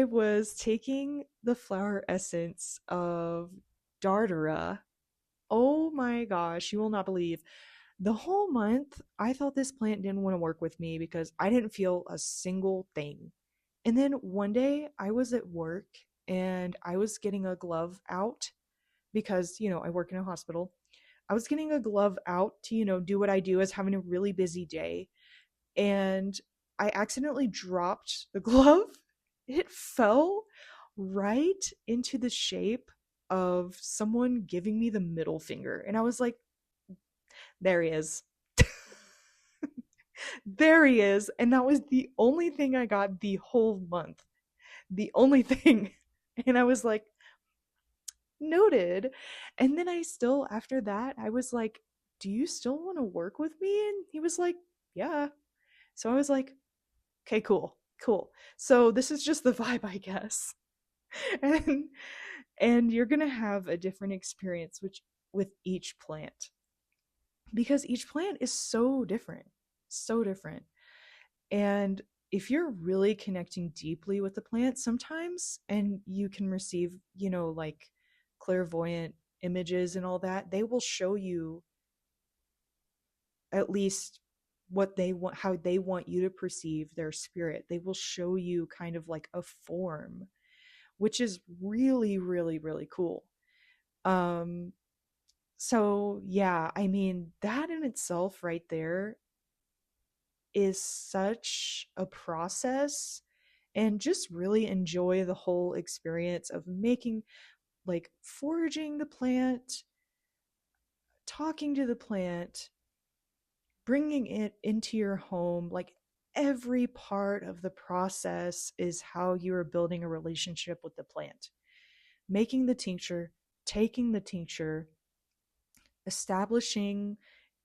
was taking the flower essence of Dardara. Oh my gosh, you will not believe. The whole month, I thought this plant didn't want to work with me because I didn't feel a single thing. And then one day I was at work and I was getting a glove out because, I work in a hospital. I was getting a glove out to, do what I do as having a really busy day. And I accidentally dropped the glove. It fell right into the shape of someone giving me the middle finger. And I was like, there he is. There he is. And that was the only thing I got the whole month. The only thing. And I was like, noted. And then after that, I was like, do you still want to work with me? And he was like, yeah. So I was like, okay, cool, cool. So this is just the vibe, I guess. And you're gonna have a different experience with each plant because each plant is so different, so different. And if you're really connecting deeply with the plant sometimes, and you can receive, like clairvoyant images and all that, they will show you at least what they want, how they want you to perceive their spirit. They will show you kind of like a form, which is really, really, really cool. Um, so yeah, I mean, that in itself right there is such a process, and just really enjoy the whole experience of making, like, foraging the plant, talking to the plant, bringing it into your home. Like, every part of the process is how you are building a relationship with the plant. Making the tincture, taking the tincture, establishing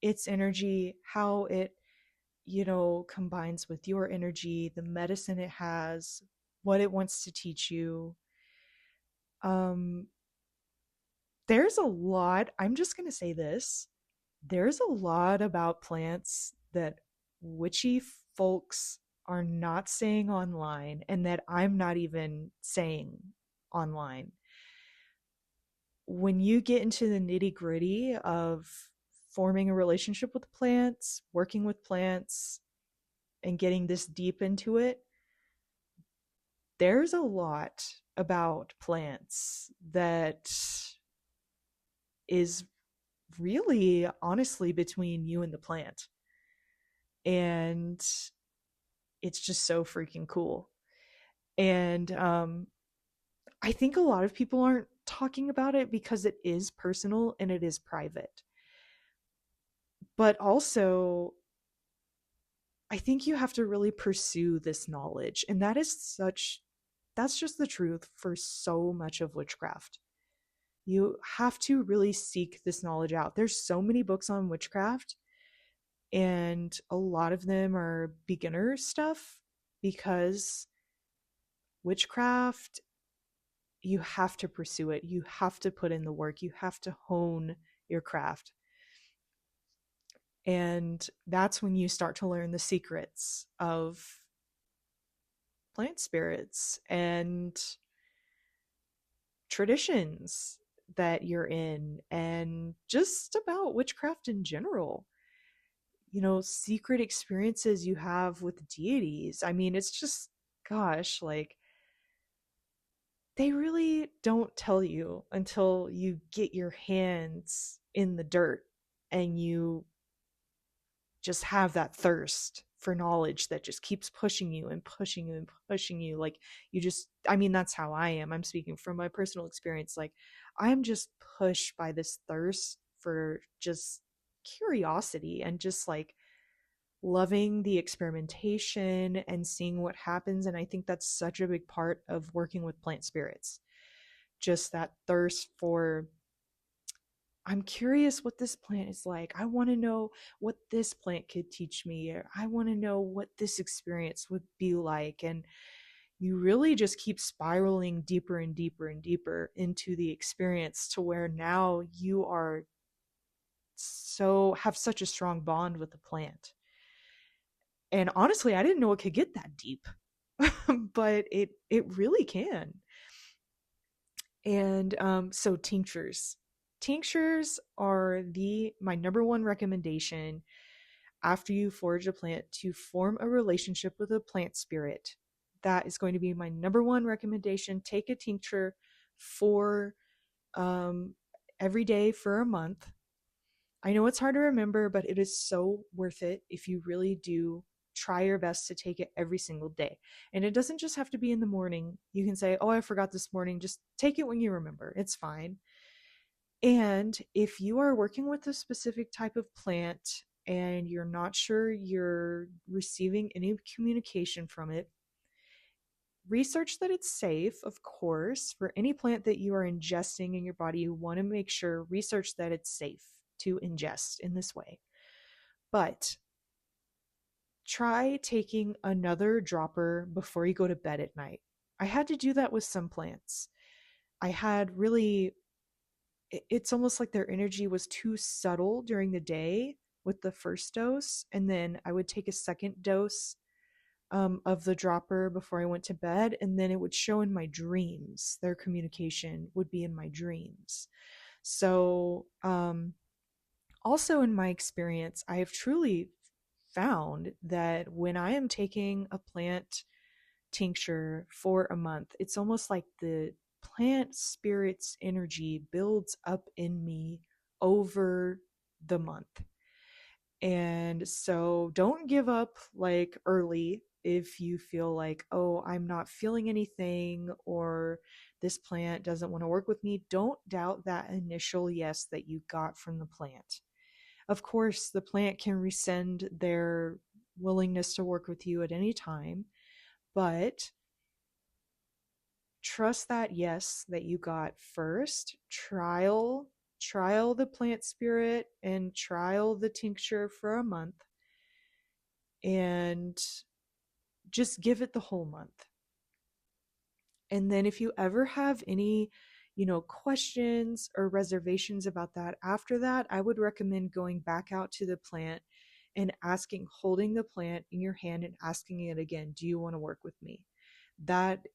its energy, how it, combines with your energy, the medicine it has, what it wants to teach you. Um, there's a lot, I'm just going to say this, there's a lot about plants that witchy folks are not saying online, and that I'm not even saying online. When you get into the nitty gritty of forming a relationship with plants, working with plants, and getting this deep into it, there's a lot about plants that is really honestly between you and the plant. And it's just so freaking cool. And I think a lot of people aren't talking about it because it is personal and it is private. But also, I think you have to really pursue this knowledge. And that's just the truth for so much of witchcraft. You have to really seek this knowledge out. There's so many books on witchcraft, and a lot of them are beginner stuff because witchcraft, you have to pursue it. You have to put in the work. You have to hone your craft. And that's when you start to learn the secrets of plant spirits and traditions that you're in, and just about witchcraft in general. Secret experiences you have with deities. I mean, it's just, gosh, like, they really don't tell you until you get your hands in the dirt and you just have that thirst for knowledge that just keeps pushing you and pushing you and pushing you. Like, you just, I mean, that's how I am. I'm speaking from my personal experience. Like, I'm just pushed by this thirst for just curiosity and just like loving the experimentation and seeing what happens. And I think that's such a big part of working with plant spirits. Just that thirst for, I'm curious what this plant is like. I want to know what this plant could teach me. Or I want to know what this experience would be like. And you really just keep spiraling deeper and deeper and deeper into the experience to where now you are so have such a strong bond with the plant. And honestly, I didn't know it could get that deep. But it really can. And so tinctures are the my number one recommendation after you forage a plant to form a relationship with a plant spirit. That is going to be my number one recommendation. Take a tincture for um, every day for a month. I know it's hard to remember, but it is so worth it if you really do try your best to take it every single day. And it doesn't just have to be in the morning. You can say, "Oh, I forgot this morning." Just take it when you remember. It's fine. And if you are working with a specific type of plant and you're not sure you're receiving any communication from it, research that it's safe, of course. For any plant that you are ingesting in your body, you want to make sure, research that it's safe to ingest in this way. But try taking another dropper before you go to bed at night. I had to do that with some plants. I had really, it's almost like their energy was too subtle during the day with the first dose. And then I would take a second dose of the dropper before I went to bed. And then it would show in my dreams. Their communication would be in my dreams. So, also in my experience, I have truly found that when I am taking a plant tincture for a month, it's almost like the plant spirit's energy builds up in me over the month. And so don't give up like early if you feel like, "Oh, I'm not feeling anything," or "This plant doesn't want to work with me." Don't doubt that initial yes that you got from the plant. Of course, the plant can rescind their willingness to work with you at any time, but trust that yes that you got first. Trial the plant spirit and trial the tincture for a month, and just give it the whole month. And then if you ever have any, questions or reservations about that after that, I would recommend going back out to the plant and asking, holding the plant in your hand and asking it again, "Do you want to work with me?" That,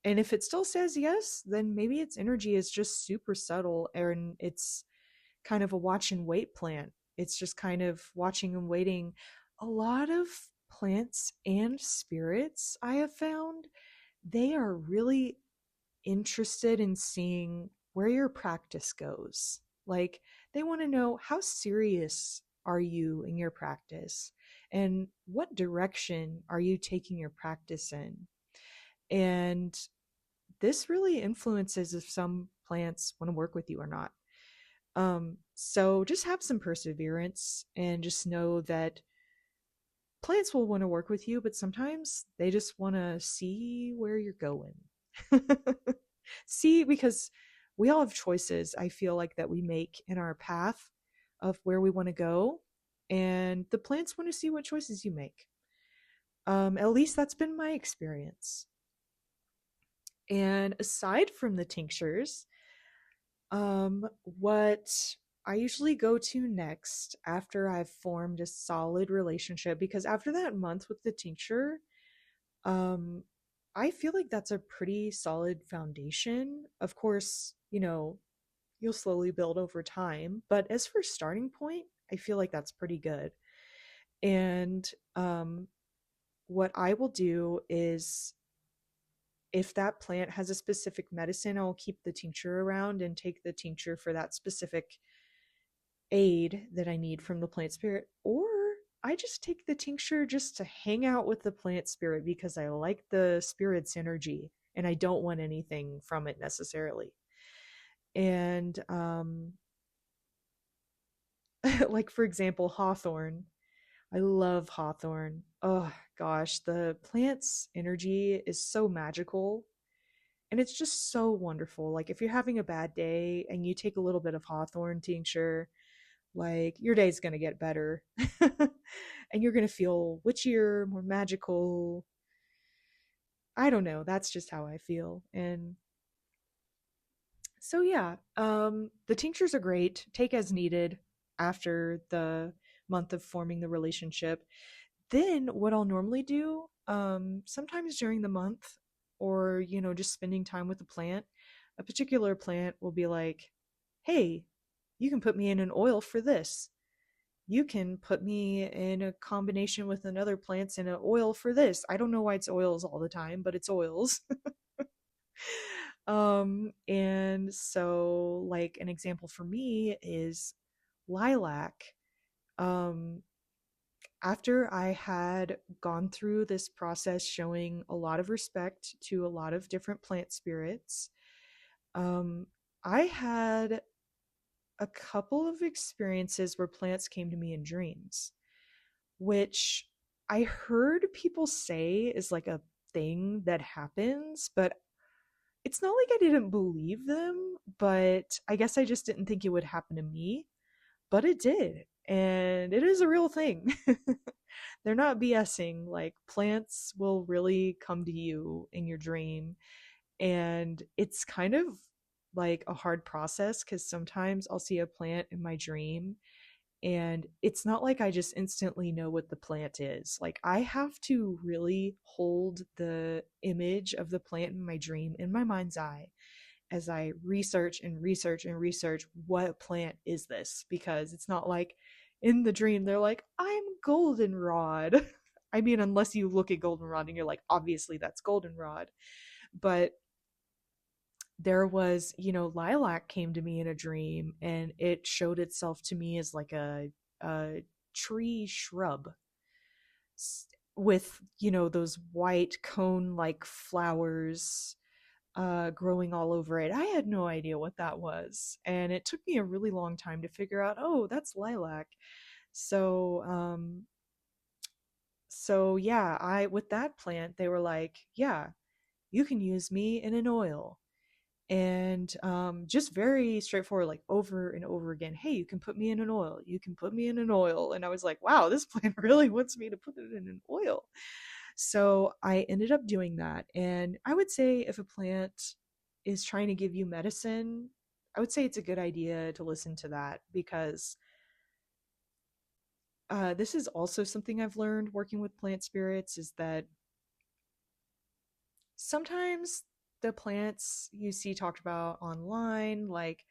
and if it still says yes, then maybe its energy is just super subtle and it's kind of a watch and wait plant. It's just kind of watching and waiting. A lot of plants and spirits I have found, they are really interested in seeing where your practice goes. Like, they want to know, how serious are you in your practice? And what direction are you taking your practice in? And this really influences if some plants want to work with you or not. So just have some perseverance and just know that plants will want to work with you, but sometimes they just want to see where you're going. See, because we all have choices, I feel like, that we make in our path of where we want to go. And the plants want to see what choices you make. At least that's been my experience. And aside from the tinctures, what I usually go to next after I've formed a solid relationship, because after that month with the tincture, um, I feel like that's a pretty solid foundation. Of course, you'll slowly build over time, but as for starting point, I feel like that's pretty good. And what I will do is, if that plant has a specific medicine, I'll keep the tincture around and take the tincture for that specific aid that I need from the plant spirit. Or I just take the tincture just to hang out with the plant spirit because I like the spirit's energy and I don't want anything from it necessarily. And like for example, hawthorn. I love hawthorn. Oh gosh, the plant's energy is so magical and it's just so wonderful. Like if you're having a bad day and you take a little bit of hawthorn tincture, like your day's going to get better. And you're going to feel witchier, more magical. I don't know, that's just how I feel. And so yeah, the tinctures are great. Take as needed after the month of forming the relationship. Then what I'll normally do, sometimes during the month, or just spending time with the plant, a particular plant will be like, "Hey, you can put me in an oil for this. You can put me in a combination with another plants in an oil for this." I don't know why it's oils all the time, but it's oils. And so like an example for me is lilac. Um, After I had gone through this process showing a lot of respect to a lot of different plant spirits, um, I had a couple of experiences where plants came to me in dreams, which I heard people say is like a thing that happens, but it's not like I didn't believe them, but I guess I just didn't think it would happen to me. But it did. And it is a real thing. They're not BSing. Like, plants will really come to you in your dream. And it's kind of like a hard process because sometimes I'll see a plant in my dream and it's not like I just instantly know what the plant is. Like, I have to really hold the image of the plant in my dream in my mind's eye as I research and research and research what plant is this, because it's not like in the dream they're like, "I'm goldenrod." I mean, unless you look at goldenrod and you're like, obviously that's goldenrod. But there was, lilac came to me in a dream and it showed itself to me as like a tree shrub with, those white cone like flowers growing all over it. I had no idea what that was. And it took me a really long time to figure out, oh, that's lilac. So, so yeah, with that plant, they were like, yeah, you can use me in an oil. And just very straightforward, like over and over again. Hey, you can put me in an oil. You can put me in an oil. And I was like, wow, this plant really wants me to put it in an oil. So I ended up doing that. And I would say if a plant is trying to give you medicine, I would say it's a good idea to listen to that, because this is also something I've learned working with plant spirits, is that sometimes the plants you see talked about online, like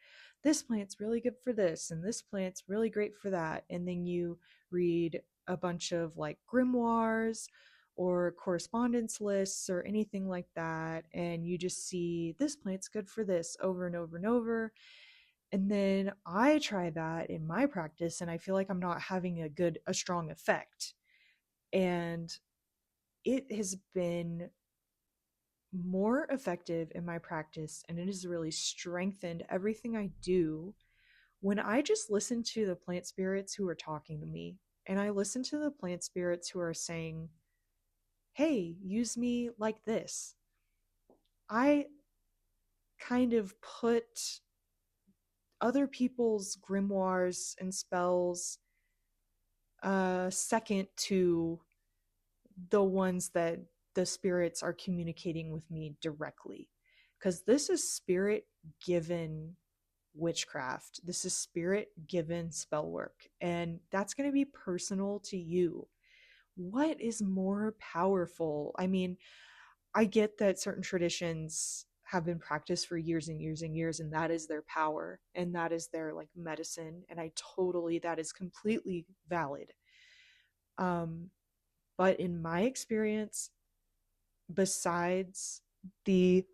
this plant's really good for this and this plant's really great for that, and then you read a bunch of like grimoires or correspondence lists or anything like that, and you just see this plant's good for this over and over and over. And then I try that in my practice and I feel like I'm not having a strong effect. And it has been more effective in my practice, and it has really strengthened everything I do when I just listen to the plant spirits who are talking to me, and I listen to the plant spirits who are saying, hey, use me like this. I kind of put other people's grimoires and spells second to the ones that the spirits are communicating with me directly, because this is spirit given witchcraft. This is spirit given spell work, and that's going to be personal to you. What is more powerful? I mean, I get that certain traditions have been practiced for years and years and years, and that is their power and that is their like medicine. And I totally, that is completely valid. Um, but in my experience, besides the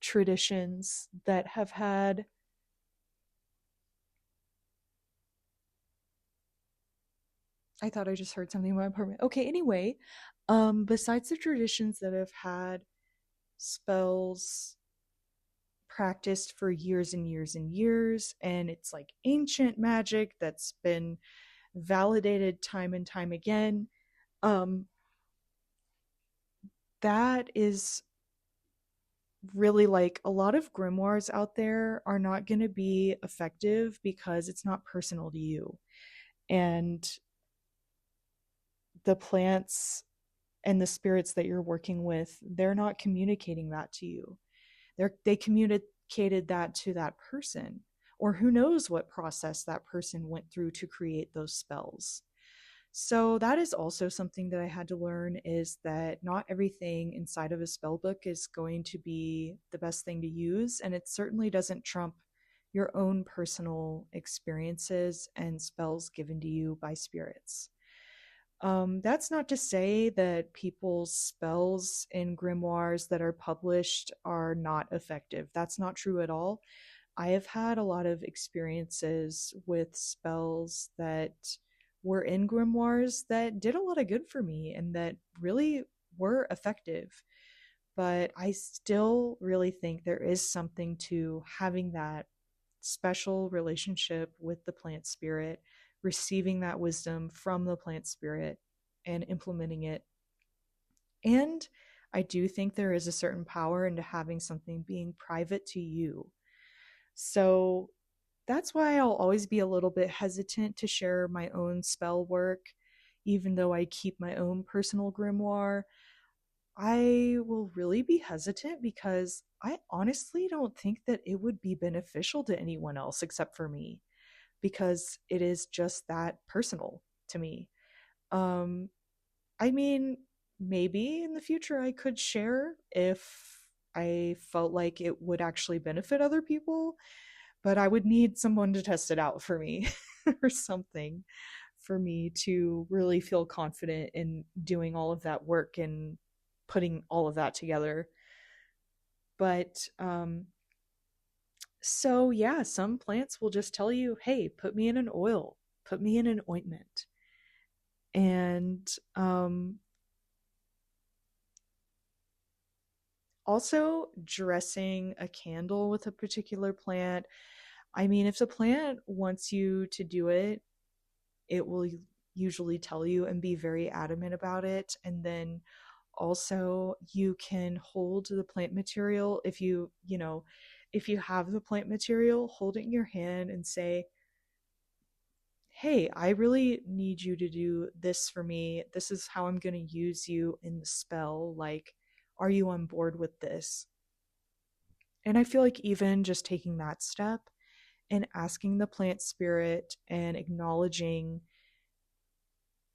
traditions that have had, I thought I just heard something in my apartment. Okay, anyway, besides the traditions that have had spells practiced for years and years and years, and it's like ancient magic that's been validated time and time again, um, that is really like a lot of grimoires out there are not going to be effective because it's not personal to you. And the plants and the spirits that you're working with, they're not communicating that to you. They communicated that to that person, or who knows what process that person went through to create those spells. So that is also something that I had to learn, is that not everything inside of a spell book is going to be the best thing to use, and it certainly doesn't trump your own personal experiences and spells given to you by spirits. That's not to say that people's spells in grimoires that are published are not effective. That's not true at all. I have had a lot of experiences with spells that were in grimoires that did a lot of good for me and that really were effective. But I still really think there is something to having that special relationship with the plant spirit, receiving that wisdom from the plant spirit and implementing it. And I do think there is a certain power into having something being private to you. So that's why I'll always be a little bit hesitant to share my own spell work, even though I keep my own personal grimoire. I will really be hesitant because I honestly don't think that it would be beneficial to anyone else except for me, because it is just that personal to me. Um, I mean, maybe in the future I could share if I felt like it would actually benefit other people, but I would need someone to test it out for me or something for me to really feel confident in doing all of that work and putting all of that together. But so yeah, some plants will just tell you, "Hey, put me in an oil, put me in an ointment." And also dressing a candle with a particular plant. I mean, if the plant wants you to do it, it will usually tell you and be very adamant about it. And then also you can hold the plant material. If if you have the plant material, hold it in your hand and say, "Hey, I really need you to do this for me. This is how I'm going to use you in the spell. Like, are you on board with this?" And I feel like even just taking that step and asking the plant spirit and acknowledging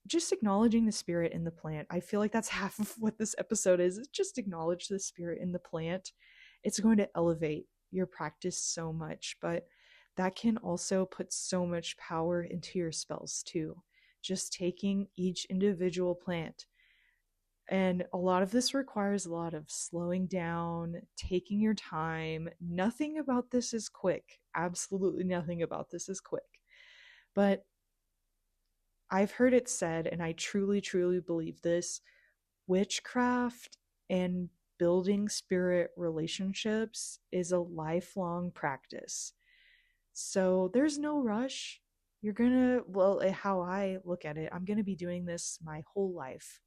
the spirit in the plant. I feel like that's half of what this episode is. Just acknowledge the spirit in the plant. It's going to elevate your practice so much, but that can also put so much power into your spells too. Just taking each individual plant. And a lot of this requires a lot of slowing down, taking your time. Nothing about this is quick. Absolutely nothing about this is quick. But I've heard it said, and I truly, truly believe this, witchcraft and building spirit relationships is a lifelong practice. So there's no rush. You're gonna, well, how I look at it, I'm gonna be doing this my whole life.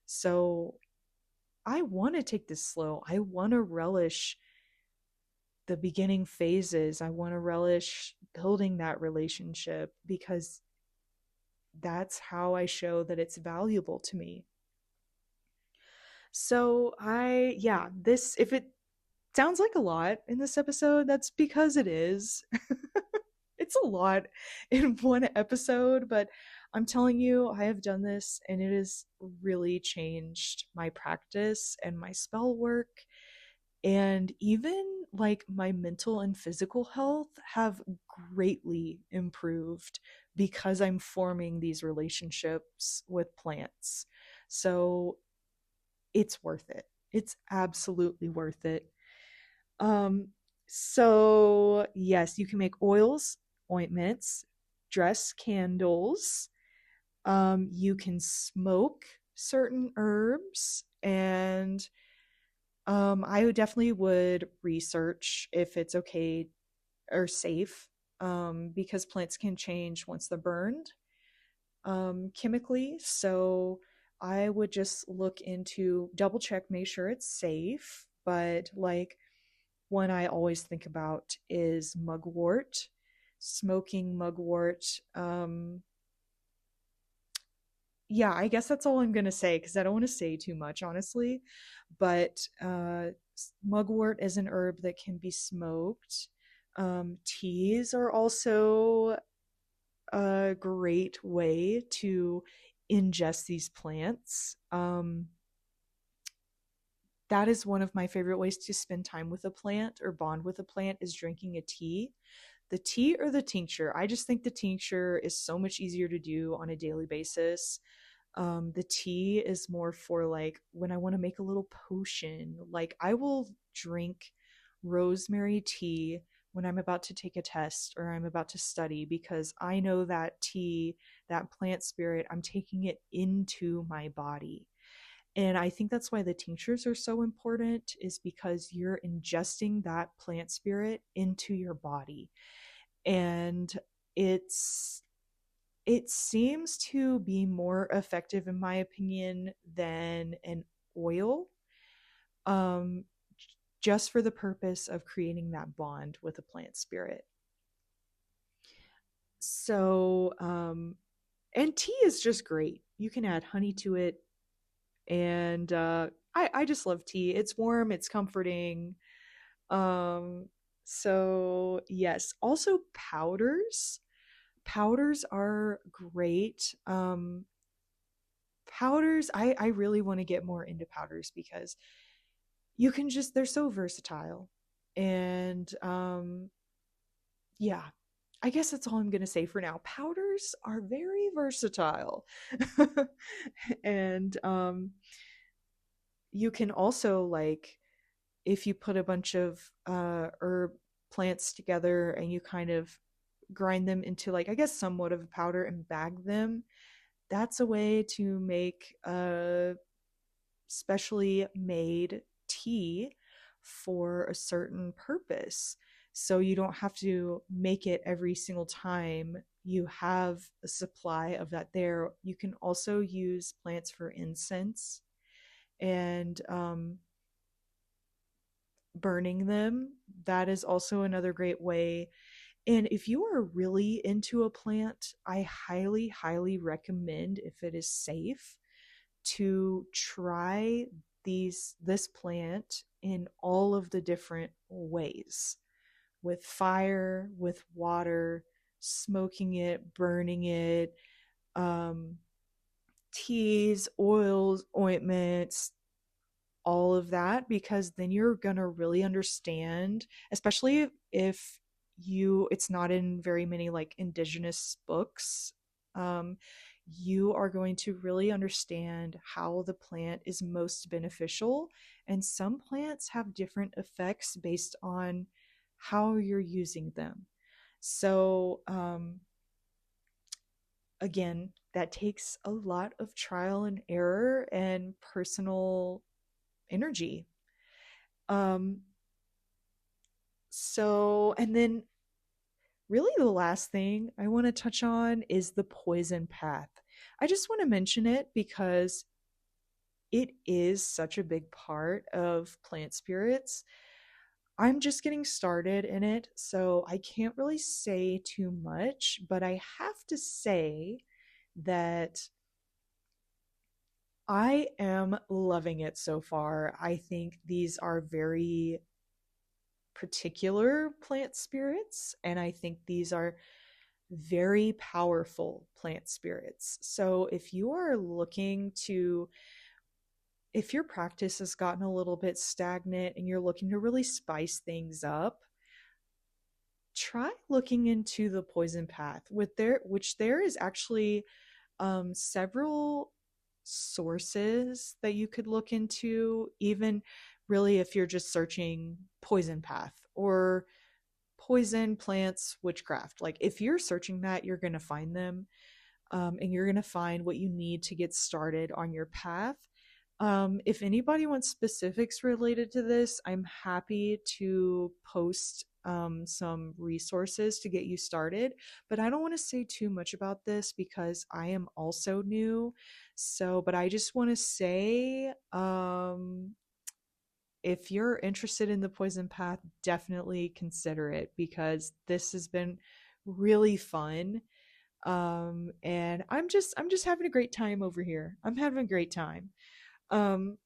So I wanna take this slow. I wanna relish the beginning phases. I wanna relish building that relationship because that's how I show that it's valuable to me. So yeah, this, if it sounds like a lot in this episode. That's because it is. It's a lot in one episode, but I'm telling you, I have done this and it has really changed my practice and my spell work. And even like my mental and physical health have greatly improved because I'm forming these relationships with plants. So it's worth it. It's absolutely worth it. Um, so yes, you can make oils, ointments, dress candles. You can smoke certain herbs, and I would definitely would research if it's okay or safe, because plants can change once they're burned, chemically. So I would just look into double check, make sure it's safe. But like one I always think about is mugwort, smoking mugwort. Yeah, I guess that's all I'm gonna say because I don't want to say too much, honestly. But mugwort is an herb that can be smoked. Teas are also a great way to ingest these plants. That is one of my favorite ways to spend time with a plant or bond with a plant is drinking a tea. The tea or the tincture. I just think the tincture is so much easier to do on a daily basis. The tea is more for like when I want to make a little potion. Like I will drink rosemary tea when I'm about to take a test or I'm about to study because I know that tea, that plant spirit, I'm taking it into my body. And I think that's why the tinctures are so important is because you're ingesting that plant spirit into your body. And it's it seems to be more effective in my opinion than an oil, um just for the purpose of creating that bond with a plant spirit. So and tea is just great. You can add honey to it, and I just love tea. It's warm, it's comforting. Um so yes, also powders are great. Powders, I really want to get more into powders because you can just they're so versatile. And yeah, I guess that's all I'm going to say for now. Powders are very versatile. And you can also like if you put a bunch of herb plants together and you kind of grind them into like I guess somewhat of a powder and bag them, that's a way to make a specially made tea for a certain purpose. So you don't have to make it every single time you have a supply of that there. You can also use plants for incense and burning them. That is also another great way. And if you are really into a plant, I highly, highly recommend, if it is safe, to try this plant in all of the different ways, with fire, with water, smoking it, burning it, um, teas, oils, ointments, all of that, because then you're gonna really understand, especially if you it's not in very many like indigenous books. um, you are going to really understand how the plant is most beneficial, and some plants have different effects based on how you're using them. So again, that takes a lot of trial and error and personal energy. Um, and then really the last thing I want to touch on is the poison path. I just want to mention it because it is such a big part of plant spirits. I'm just getting started in it, so I can't really say too much, but I have to say that I am loving it so far. I think these are very particular plant spirits, and I think these are very powerful plant spirits. So if you are looking to, if your practice has gotten a little bit stagnant and you're looking to really spice things up, try looking into the poison path with there, which there is actually several sources that you could look into, even really if you're just searching poison path or poison plants witchcraft. Like if you're searching that, you're going to find them, and you're going to find what you need to get started on your path. If anybody wants specifics related to this, I'm happy to post some resources to get you started. But I don't want to say too much about this because I am also new. So, but I just want to say, if you're interested in the poison path, definitely consider it because this has been really fun. And I'm just having a great time over here. I'm having a great time. Um,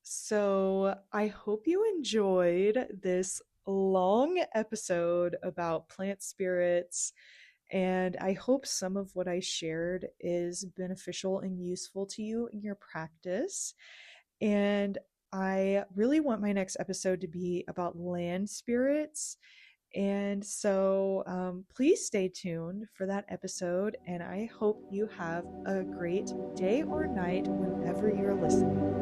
so I hope you enjoyed this long episode about plant spirits, and I hope some of what I shared is beneficial and useful to you in your practice. And I really want my next episode to be about land spirits. And so please stay tuned for that episode. And I hope you have a great day or night whenever you're listening.